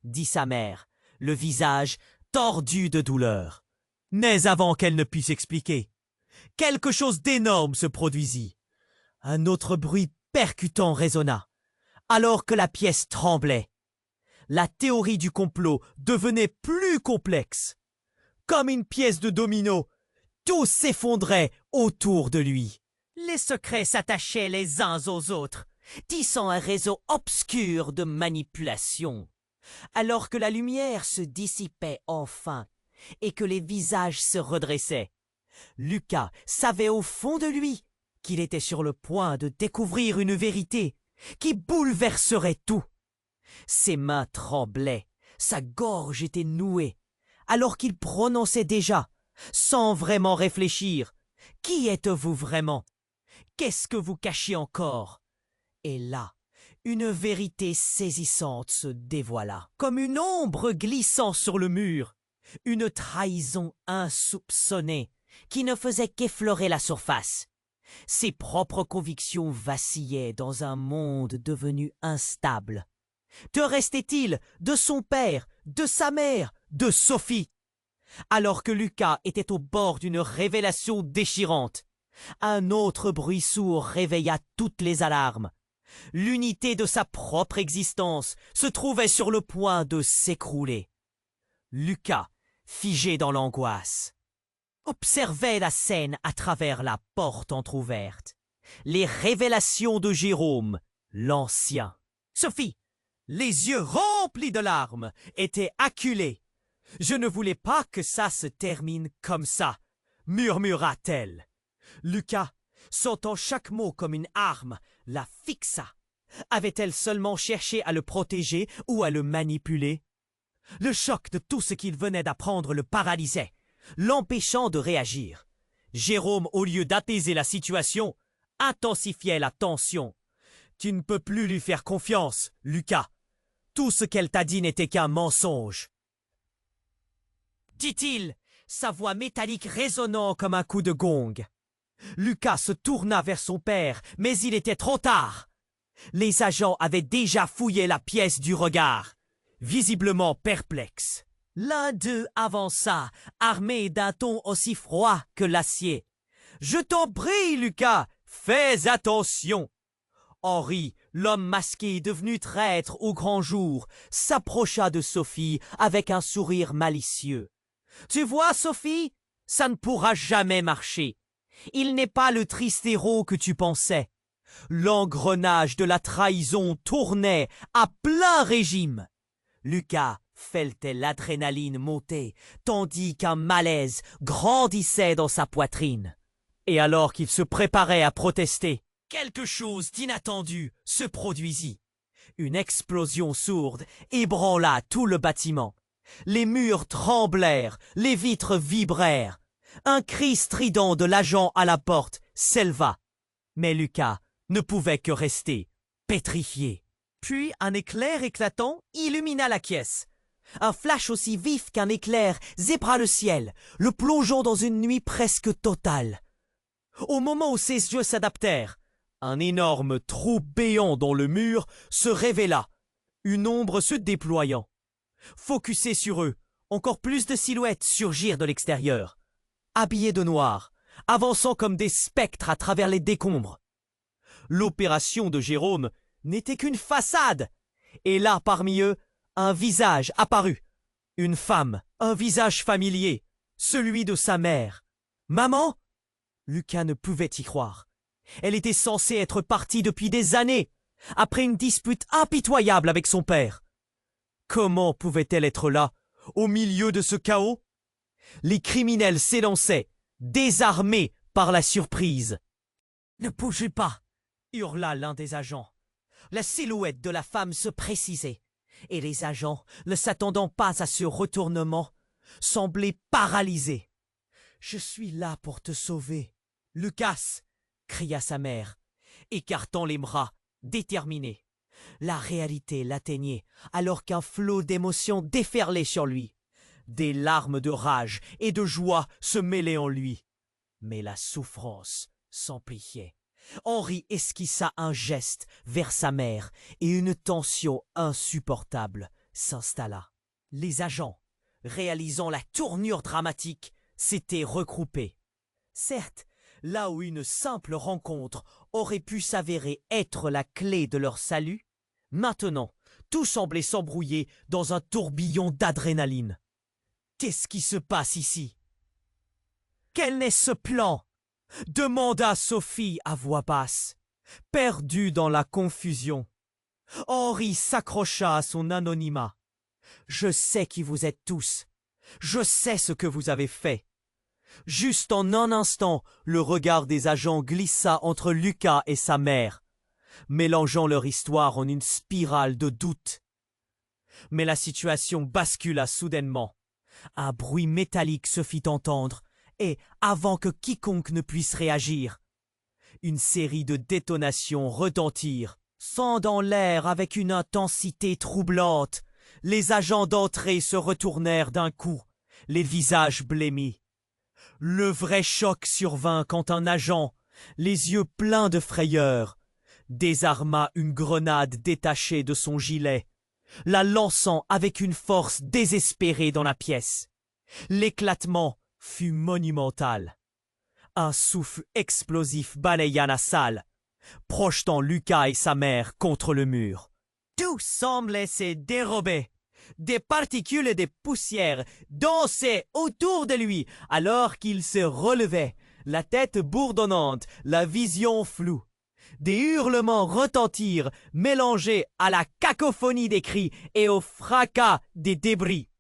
dit sa mère, le visage tordu de douleur. Mais avant qu'elle ne puisse expliquer, quelque chose d'énorme se produisit. Un autre bruit percutant résonna, alors que la pièce tremblait. La théorie du complot devenait plus complexe. Comme une pièce de domino, tout s'effondrait autour de lui. Les secrets s'attachaient les uns aux autres, tissant un réseau obscur de manipulation. Alors que la lumière se dissipait enfin et que les visages se redressaient, Lucas savait au fond de lui qu'il était sur le point de découvrir une vérité qui bouleverserait tout. Ses mains tremblaient, sa gorge était nouée, alors qu'il prononçait déjà, sans vraiment réfléchir, « Qui êtes-vous vraiment? Qu'est-ce que vous cachez encore? Et là, une vérité saisissante se dévoila, comme une ombre glissant sur le mur, une trahison insoupçonnée qui ne faisait qu'effleurer la surface. Ses propres convictions vacillaient dans un monde devenu instable. Que restait-il de son père, de sa mère, de Sophie? Alors que Lucas était au bord d'une révélation déchirante, un autre bruit sourd réveilla toutes les alarmes. L'unité de sa propre existence se trouvait sur le point de s'écrouler. Lucas, figé dans l'angoisse, observait la scène à travers la porte entr'ouverte. Les révélations de Jérôme, l'ancien. Sophie, les yeux remplis de larmes, était acculée. « Je ne voulais pas que ça se termine comme ça, » murmura-t-elle. Lucas, sentant chaque mot comme une arme, la fixa. Avait-elle seulement cherché à le protéger ou à le manipuler? Le choc de tout ce qu'il venait d'apprendre le paralysait, l'empêchant de réagir. Jérôme, au lieu d'apaiser la situation, intensifiait la tension. « Tu ne peux plus lui faire confiance, Lucas. Tout ce qu'elle t'a dit n'était qu'un mensonge. » dit-il, sa voix métallique résonnant comme un coup de gong. Lucas se tourna vers son père, mais il était trop tard. Les agents avaient déjà fouillé la pièce du regard, visiblement perplexes. L'un d'eux avança, armé d'un ton aussi froid que l'acier. « Je t'en prie, Lucas, fais attention !» Henri, l'homme masqué devenu traître au grand jour, s'approcha de Sophie avec un sourire malicieux. « Tu vois, Sophie, ça ne pourra jamais marcher. Il n'est pas le triste héros que tu pensais. L'engrenage de la trahison tournait à plein régime. » Lucas fêtait l'adrénaline monter, tandis qu'un malaise grandissait dans sa poitrine. Et alors qu'il se préparait à protester, quelque chose d'inattendu se produisit. Une explosion sourde ébranla tout le bâtiment. Les murs tremblèrent, les vitres vibrèrent. Un cri strident de l'agent à la porte s'éleva. Mais Lucas ne pouvait que rester pétrifié. Puis un éclair éclatant illumina la pièce. Un flash aussi vif qu'un éclair zébra le ciel, le plongeant dans une nuit presque totale. Au moment où ses yeux s'adaptèrent, un énorme trou béant dans le mur se révéla, une ombre se déployant. Focusés sur eux, encore plus de silhouettes surgirent de l'extérieur, habillés de noir, avançant comme des spectres à travers les décombres. L'opération de Jérôme n'était qu'une façade, et là, parmi eux, un visage apparut. Une femme, un visage familier, celui de sa mère. « Maman ?» Lucas ne pouvait y croire. Elle était censée être partie depuis des années, après une dispute impitoyable avec son père. Comment pouvait-elle être là, au milieu de ce chaos? Les criminels s'élançaient, désarmés par la surprise. « Ne bougez pas !» hurla l'un des agents. La silhouette de la femme se précisait, et les agents, ne s'attendant pas à ce retournement, semblaient paralysés. « Je suis là pour te sauver. »« Lucas !» cria sa mère, écartant les bras, déterminée. La réalité l'atteignait, alors qu'un flot d'émotions déferlait sur lui. Des larmes de rage et de joie se mêlaient en lui. Mais la souffrance s'amplifiait. Henri esquissa un geste vers sa mère et une tension insupportable s'installa. Les agents, réalisant la tournure dramatique, s'étaient regroupés. Certes, là où une simple rencontre aurait pu s'avérer être la clé de leur salut, maintenant, tout semblait s'embrouiller dans un tourbillon d'adrénaline. Qu'est-ce qui se passe ici? Quel est ce plan? Demanda Sophie à voix basse, perdue dans la confusion. Henri s'accrocha à son anonymat. « Je sais qui vous êtes tous. Je sais ce que vous avez fait. » Juste en un instant, le regard des agents glissa entre Lucas et sa mère, mélangeant leur histoire en une spirale de doute. Mais la situation bascula soudainement. Un bruit métallique se fit entendre, et, avant que quiconque ne puisse réagir, Une série de détonations retentirent, fendant l'air avec une intensité troublante. Les agents d'entrée se retournèrent d'un coup, les visages blêmis. Le vrai choc survint quand un agent, les yeux pleins de frayeur, désarma une grenade détachée de son gilet, la lançant avec une force désespérée dans la pièce. L'éclatement fut monumental. Un souffle explosif balaya la salle, projetant Lucas et sa mère contre le mur. Tout semblait se dérober. Des particules de poussière dansaient autour de lui alors qu'il se relevait, la tête bourdonnante, la vision floue. Des hurlements retentirent, mélangés à la cacophonie des cris et au fracas des débris.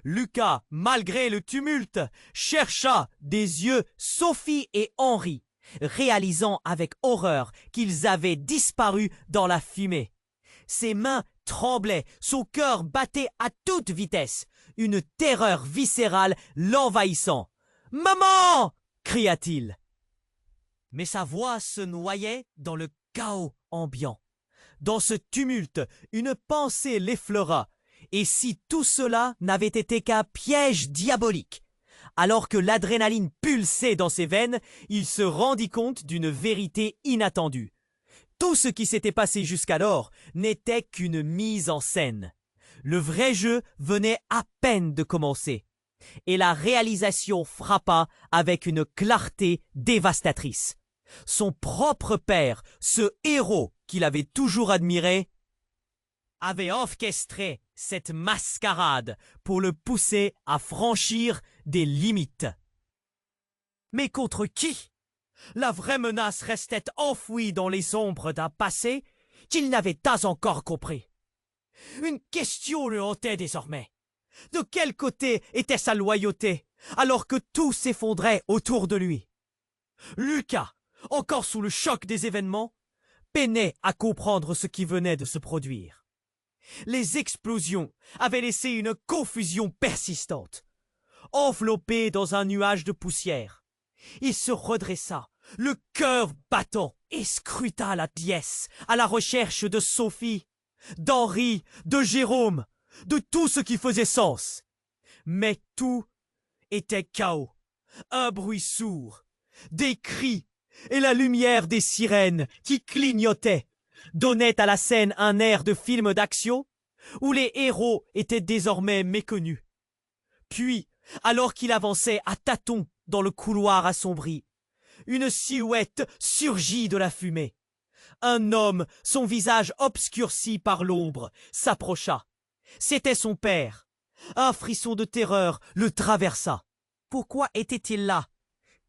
Lucas, malgré le tumulte, chercha des yeux Sophie et Henri, réalisant avec horreur qu'ils avaient disparu dans la fumée. Ses mains tremblaient, son cœur battait à toute vitesse, une terreur viscérale l'envahissant. « Maman !» cria-t-il. Mais sa voix se noyait dans le chaos ambiant. Dans ce tumulte, une pensée l'effleura. Et si tout cela n'avait été qu'un piège diabolique? Alors que l'adrénaline pulsait dans ses veines, il se rendit compte d'une vérité inattendue. Tout ce qui s'était passé jusqu'alors n'était qu'une mise en scène. Le vrai jeu venait à peine de commencer. Et la réalisation frappa avec une clarté dévastatrice. Son propre père, ce héros qu'il avait toujours admiré, avait orchestré cette mascarade pour le pousser à franchir des limites. Mais contre qui? La vraie menace restait enfouie dans les ombres d'un passé qu'il n'avait pas encore compris. Une question le hantait désormais. De quel côté était sa loyauté, alors que tout s'effondrait autour de lui? Lucas, encore sous le choc des événements, peinait à comprendre ce qui venait de se produire. Les explosions avaient laissé une confusion persistante. Enveloppé dans un nuage de poussière, il se redressa, le cœur battant, et scruta la pièce à la recherche de Sophie, d'Henri, de Jérôme, de tout ce qui faisait sens. Mais tout était chaos, un bruit sourd, des cris et la lumière des sirènes qui clignotaient donnaient à la scène un air de film d'action où les héros étaient désormais méconnus. Puis, alors qu'il avançait à tâtons dans le couloir assombri, une silhouette surgit de la fumée. Un homme, son visage obscurci par l'ombre, s'approcha. C'était son père. Un frisson de terreur le traversa. Pourquoi était-il là?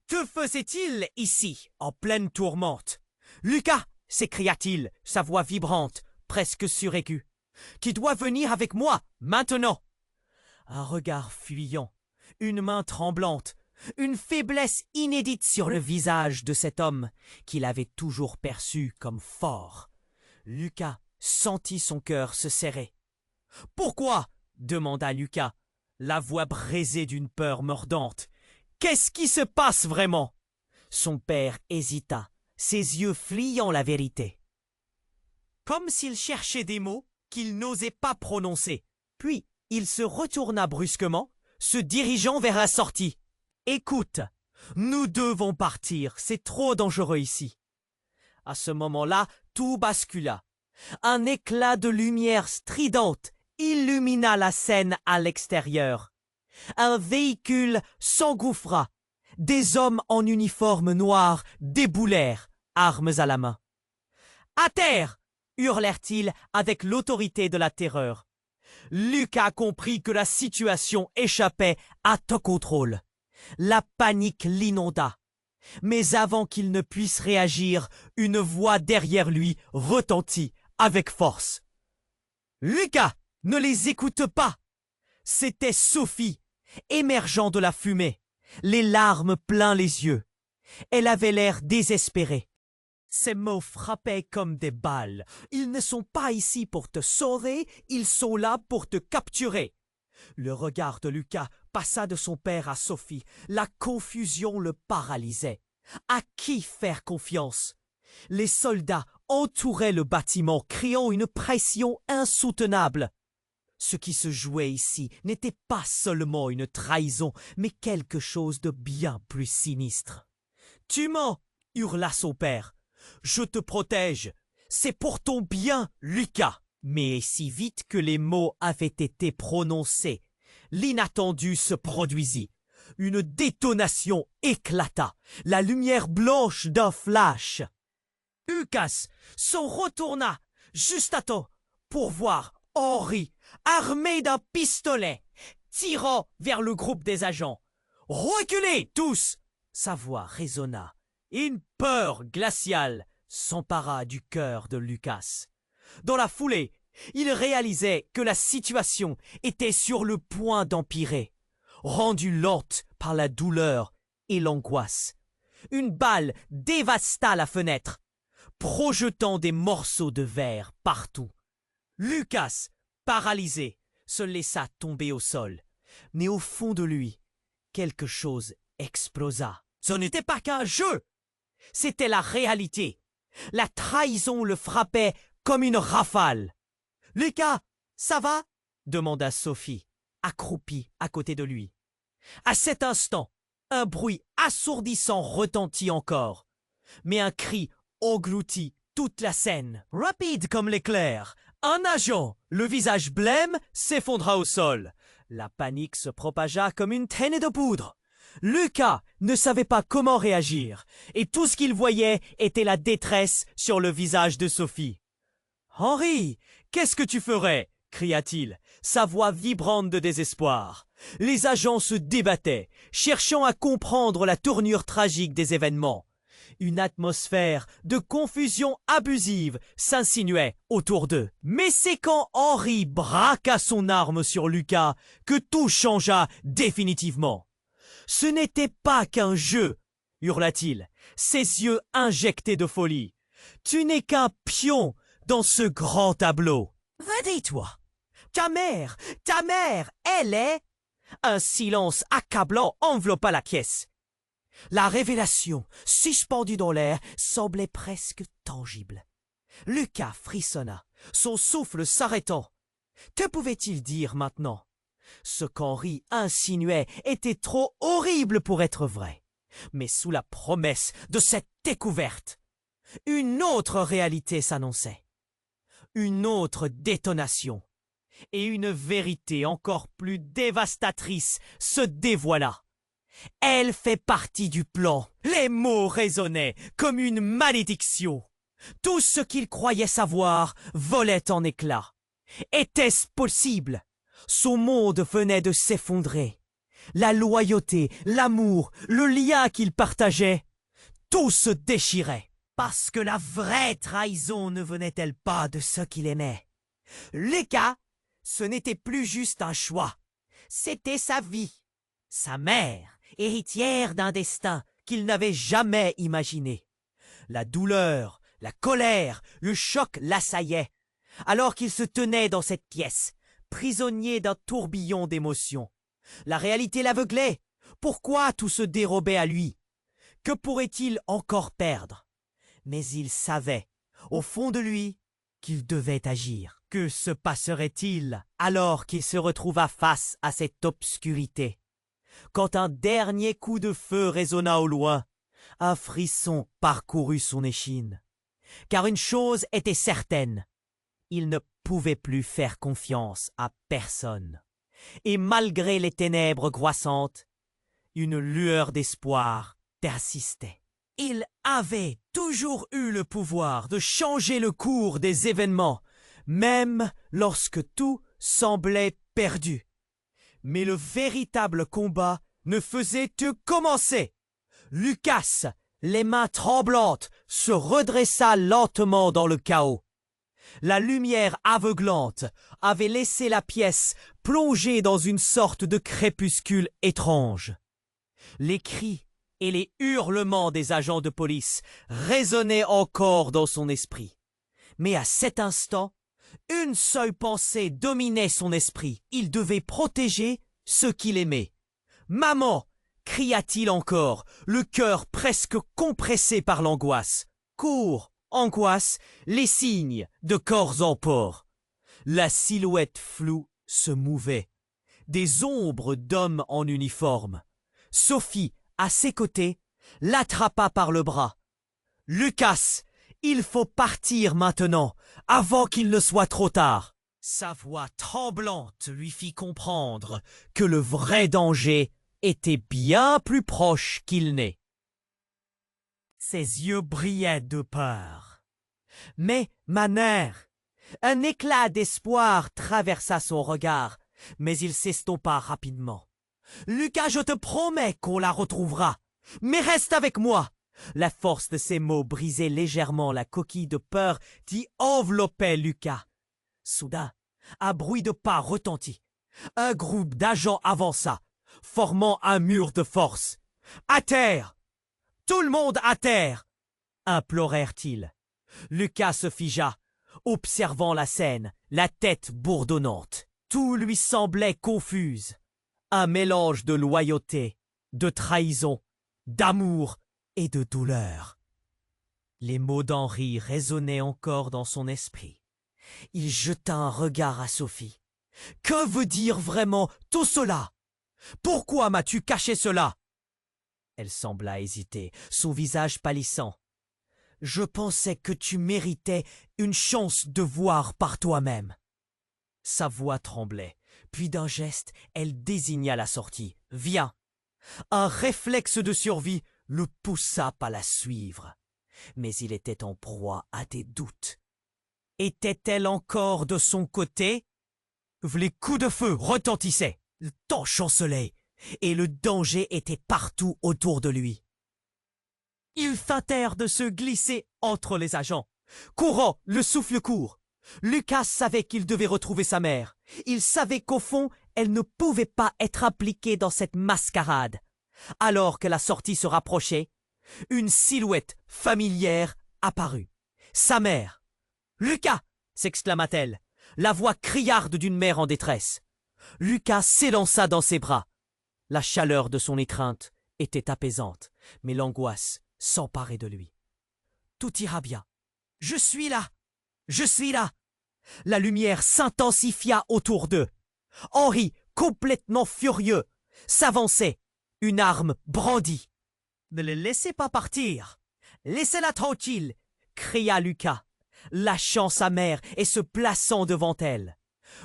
Que faisait-il ici, en pleine tourmente? « Lucas !» s'écria-t-il, sa voix vibrante, presque suraiguë. « Tu dois venir avec moi, maintenant !» Un regard fuyant, une main tremblante, une faiblesse inédite sur le visage de cet homme qu'il avait toujours perçu comme fort. Lucas sentit son cœur se serrer. « Pourquoi ?» demanda Lucas, la voix brisée d'une peur mordante. « Qu'est-ce qui se passe vraiment ?» Son père hésita, ses yeux fuyant la vérité. Comme s'il cherchait des mots qu'il n'osait pas prononcer. Puis il se retourna brusquement, se dirigeant vers la sortie. « Écoute, nous devons partir, c'est trop dangereux ici. » À ce moment-là, tout bascula. Un éclat de lumière stridente illumina la scène à l'extérieur. Un véhicule s'engouffra. Des hommes en uniforme noir déboulèrent, armes à la main. « À terre !» hurlèrent-ils avec l'autorité de la terreur. Lucas comprit que la situation échappait à tout contrôle. La panique l'inonda. Mais avant qu'il ne puisse réagir, une voix derrière lui retentit avec force. « Lucas, ne les écoute pas !» C'était Sophie, émergeant de la fumée, les larmes plein les yeux. Elle avait l'air désespérée. Ses mots frappaient comme des balles. « Ils ne sont pas ici pour te sauver, ils sont là pour te capturer. » Le regard de Lucas passa de son père à Sophie. La confusion le paralysait. À qui faire confiance? Les soldats entouraient le bâtiment, créant une pression insoutenable. Ce qui se jouait ici n'était pas seulement une trahison, mais quelque chose de bien plus sinistre. « Tu mens !» hurla son père. « Je te protège. C'est pour ton bien, Lucas !» Mais si vite que les mots avaient été prononcés, l'inattendu se produisit. Une détonation éclata, la lumière blanche d'un flash. Lucas se retourna juste à temps pour voir Henri, armé d'un pistolet, tirant vers le groupe des agents. « Reculez tous !» Sa voix résonna. Une peur glaciale s'empara du cœur de Lucas. Dans la foulée, il réalisait que la situation était sur le point d'empirer, rendue lente par la douleur et l'angoisse. Une balle dévasta la fenêtre, projetant des morceaux de verre partout. Lucas, paralysé, se laissa tomber au sol. Mais au fond de lui, quelque chose explosa. Ce n'était pas qu'un jeu, c'était la réalité. La trahison le frappait comme une rafale. « Lucas, ça va ?» demanda Sophie, accroupie à côté de lui. À cet instant, un bruit assourdissant retentit encore, mais un cri engloutit toute la scène. Rapide comme l'éclair, un agent, le visage blême, s'effondra au sol. La panique se propagea comme une traînée de poudre. Lucas ne savait pas comment réagir, et tout ce qu'il voyait était la détresse sur le visage de Sophie. « Henri, qu'est-ce que tu ferais ?» cria-t-il, sa voix vibrante de désespoir. Les agents se débattaient, cherchant à comprendre la tournure tragique des événements. Une atmosphère de confusion abusive s'insinuait autour d'eux. Mais c'est quand Henri braqua son arme sur Lucas que tout changea définitivement. « Ce n'était pas qu'un jeu !» hurla-t-il, ses yeux injectés de folie. « Tu n'es qu'un pion dans ce grand tableau. Redis-toi, ta mère, elle est... » Un silence accablant enveloppa la pièce. La révélation, suspendue dans l'air, semblait presque tangible. Lucas frissonna, son souffle s'arrêtant. Que pouvait-il dire maintenant? Ce qu'Henri insinuait était trop horrible pour être vrai. Mais sous la promesse de cette découverte, une autre réalité s'annonçait. Une autre détonation. Et une vérité encore plus dévastatrice se dévoila. Elle fait partie du plan. Les mots résonnaient comme une malédiction. Tout ce qu'il croyait savoir volait en éclats. Était-ce possible? Son monde venait de s'effondrer. La loyauté, l'amour, le lien qu'il partageait, tout se déchirait. Parce que la vraie trahison ne venait-elle pas de ceux qu'il aimait? Lucas, ce n'était plus juste un choix. C'était sa vie. Sa mère, héritière d'un destin qu'il n'avait jamais imaginé. La douleur, la colère, le choc l'assaillaient, alors qu'il se tenait dans cette pièce, prisonnier d'un tourbillon d'émotions. La réalité l'aveuglait. Pourquoi tout se dérobait à lui? Que pourrait-il encore perdre? Mais il savait, au fond de lui, qu'il devait agir. Que se passerait-il alors qu'il se retrouva face à cette obscurité? Quand un dernier coup de feu résonna au loin, un frisson parcourut son échine. Car une chose était certaine, il ne pouvait plus faire confiance à personne. Et malgré les ténèbres croissantes, une lueur d'espoir persistait. Il avait toujours eu le pouvoir de changer le cours des événements, même lorsque tout semblait perdu. Mais le véritable combat ne faisait que commencer. Lucas, les mains tremblantes, se redressa lentement dans le chaos. La lumière aveuglante avait laissé la pièce plongée dans une sorte de crépuscule étrange. Les cris et les hurlements des agents de police résonnaient encore dans son esprit. Mais à cet instant, une seule pensée dominait son esprit. Il devait protéger ceux qu'il aimait. « Maman !» cria-t-il encore, le cœur presque compressé par l'angoisse. courent, angoisse, les signes de corps en porc. La silhouette floue se mouvait. Des ombres d'hommes en uniforme. Sophie, à ses côtés, l'attrapa par le bras. « Lucas, il faut partir maintenant, avant qu'il ne soit trop tard. » Sa voix tremblante lui fit comprendre que le vrai danger était bien plus proche qu'il n'est. Ses yeux brillaient de peur. Mais ma mère, un éclat d'espoir traversa son regard, mais il s'estompa rapidement. « Lucas, je te promets qu'on la retrouvera, mais reste avec moi !» La force de ces mots brisait légèrement la coquille de peur qui enveloppait Lucas. Soudain, un bruit de pas retentit. Un groupe d'agents avança, formant un mur de force. « À terre! Tout le monde à terre !» implorèrent-ils. Lucas se figea, observant la scène, la tête bourdonnante. Tout lui semblait confuse. Un mélange de loyauté, de trahison, d'amour et de douleur. Les mots d'Henri résonnaient encore dans son esprit. Il jeta un regard à Sophie. « Que veut dire vraiment tout cela? Pourquoi m'as-tu caché cela ?» Elle sembla hésiter, son visage pâlissant. « Je pensais que tu méritais une chance de voir par toi-même. » Sa voix tremblait, puis d'un geste, elle désigna la sortie. « Viens !» Un réflexe de survie le poussa à la suivre. Mais il était en proie à des doutes. Était-elle encore de son côté? Les coups de feu retentissaient, le temps chancelait, et le danger était partout autour de lui. Ils feintèrent de se glisser entre les agents. Courant, le souffle court. Lucas savait qu'il devait retrouver sa mère. Il savait qu'au fond, elle ne pouvait pas être impliquée dans cette mascarade. Alors que la sortie se rapprochait, une silhouette familière apparut. Sa mère. « Lucas !» s'exclama-t-elle, la voix criarde d'une mère en détresse. Lucas s'élança dans ses bras. La chaleur de son étreinte était apaisante, mais l'angoisse s'emparait de lui. « Tout ira bien. Je suis là. Je suis là. » La lumière s'intensifia autour d'eux. Henri, complètement furieux, s'avançait, une arme brandie. « Ne le laissez pas partir. Laissez-la tranquille !» cria Lucas, lâchant sa mère et se plaçant devant elle.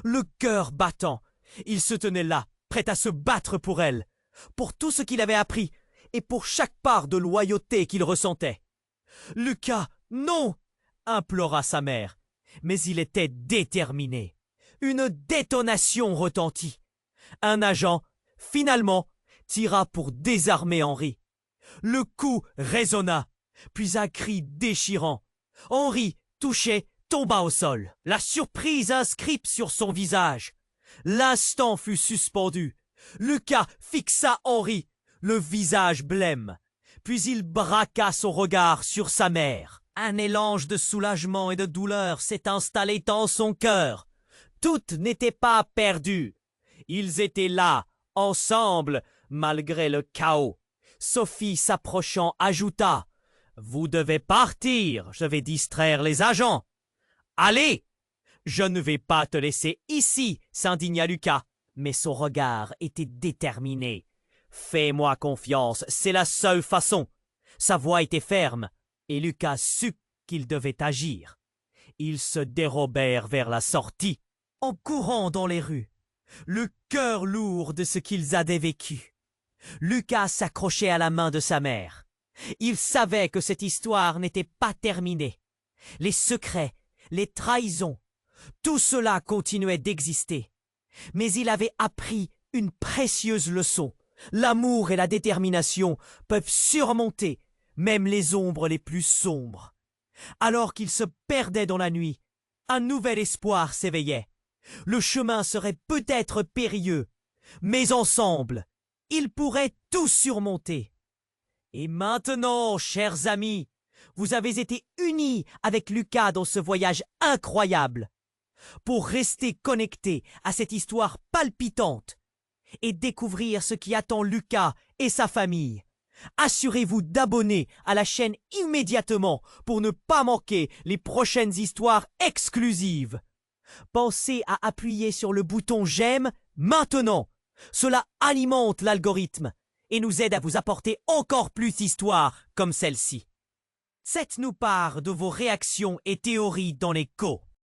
Le cœur battant, il se tenait là, prêt à se battre pour elle, pour tout ce qu'il avait appris et pour chaque part de loyauté qu'il ressentait. « Lucas, non !» implora sa mère, mais il était déterminé. Une détonation retentit. Un agent, finalement, tira pour désarmer Henri. Le coup résonna, puis un cri déchirant. Henri, touché, tomba au sol, la surprise inscrite sur son visage. L'instant fut suspendu. Lucas fixa Henri, le visage blême, puis il braqua son regard sur sa mère. Un mélange de soulagement et de douleur s'est installé dans son cœur. Tout n'était pas perdu. Ils étaient là, ensemble, malgré le chaos. Sophie s'approchant ajouta « Vous devez partir, je vais distraire les agents. »« Allez !»« Je ne vais pas te laisser ici, » s'indigna Lucas, mais son regard était déterminé. « Fais-moi confiance, c'est la seule façon. » Sa voix était ferme, et Lucas sut qu'il devait agir. Ils se dérobèrent vers la sortie, en courant dans les rues, le cœur lourd de ce qu'ils avaient vécu. Lucas s'accrochait à la main de sa mère. Il savait que cette histoire n'était pas terminée. Les secrets, les trahisons, tout cela continuait d'exister. Mais il avait appris une précieuse leçon. L'amour et la détermination peuvent surmonter même les ombres les plus sombres. Alors qu'il se perdait dans la nuit, un nouvel espoir s'éveillait. Le chemin serait peut-être périlleux, mais ensemble, ils pourraient tout surmonter. Et maintenant, chers amis, vous avez été unis avec Lucas dans ce voyage incroyable pour rester connectés à cette histoire palpitante et découvrir ce qui attend Lucas et sa famille. Assurez-vous d'abonner à la chaîne immédiatement pour ne pas manquer les prochaines histoires exclusives. Pensez à appuyer sur le bouton j'aime maintenant. Cela alimente l'algorithme et nous aide à vous apporter encore plus d'histoires comme celle-ci. Faites-nous part de vos réactions et théories dans les co.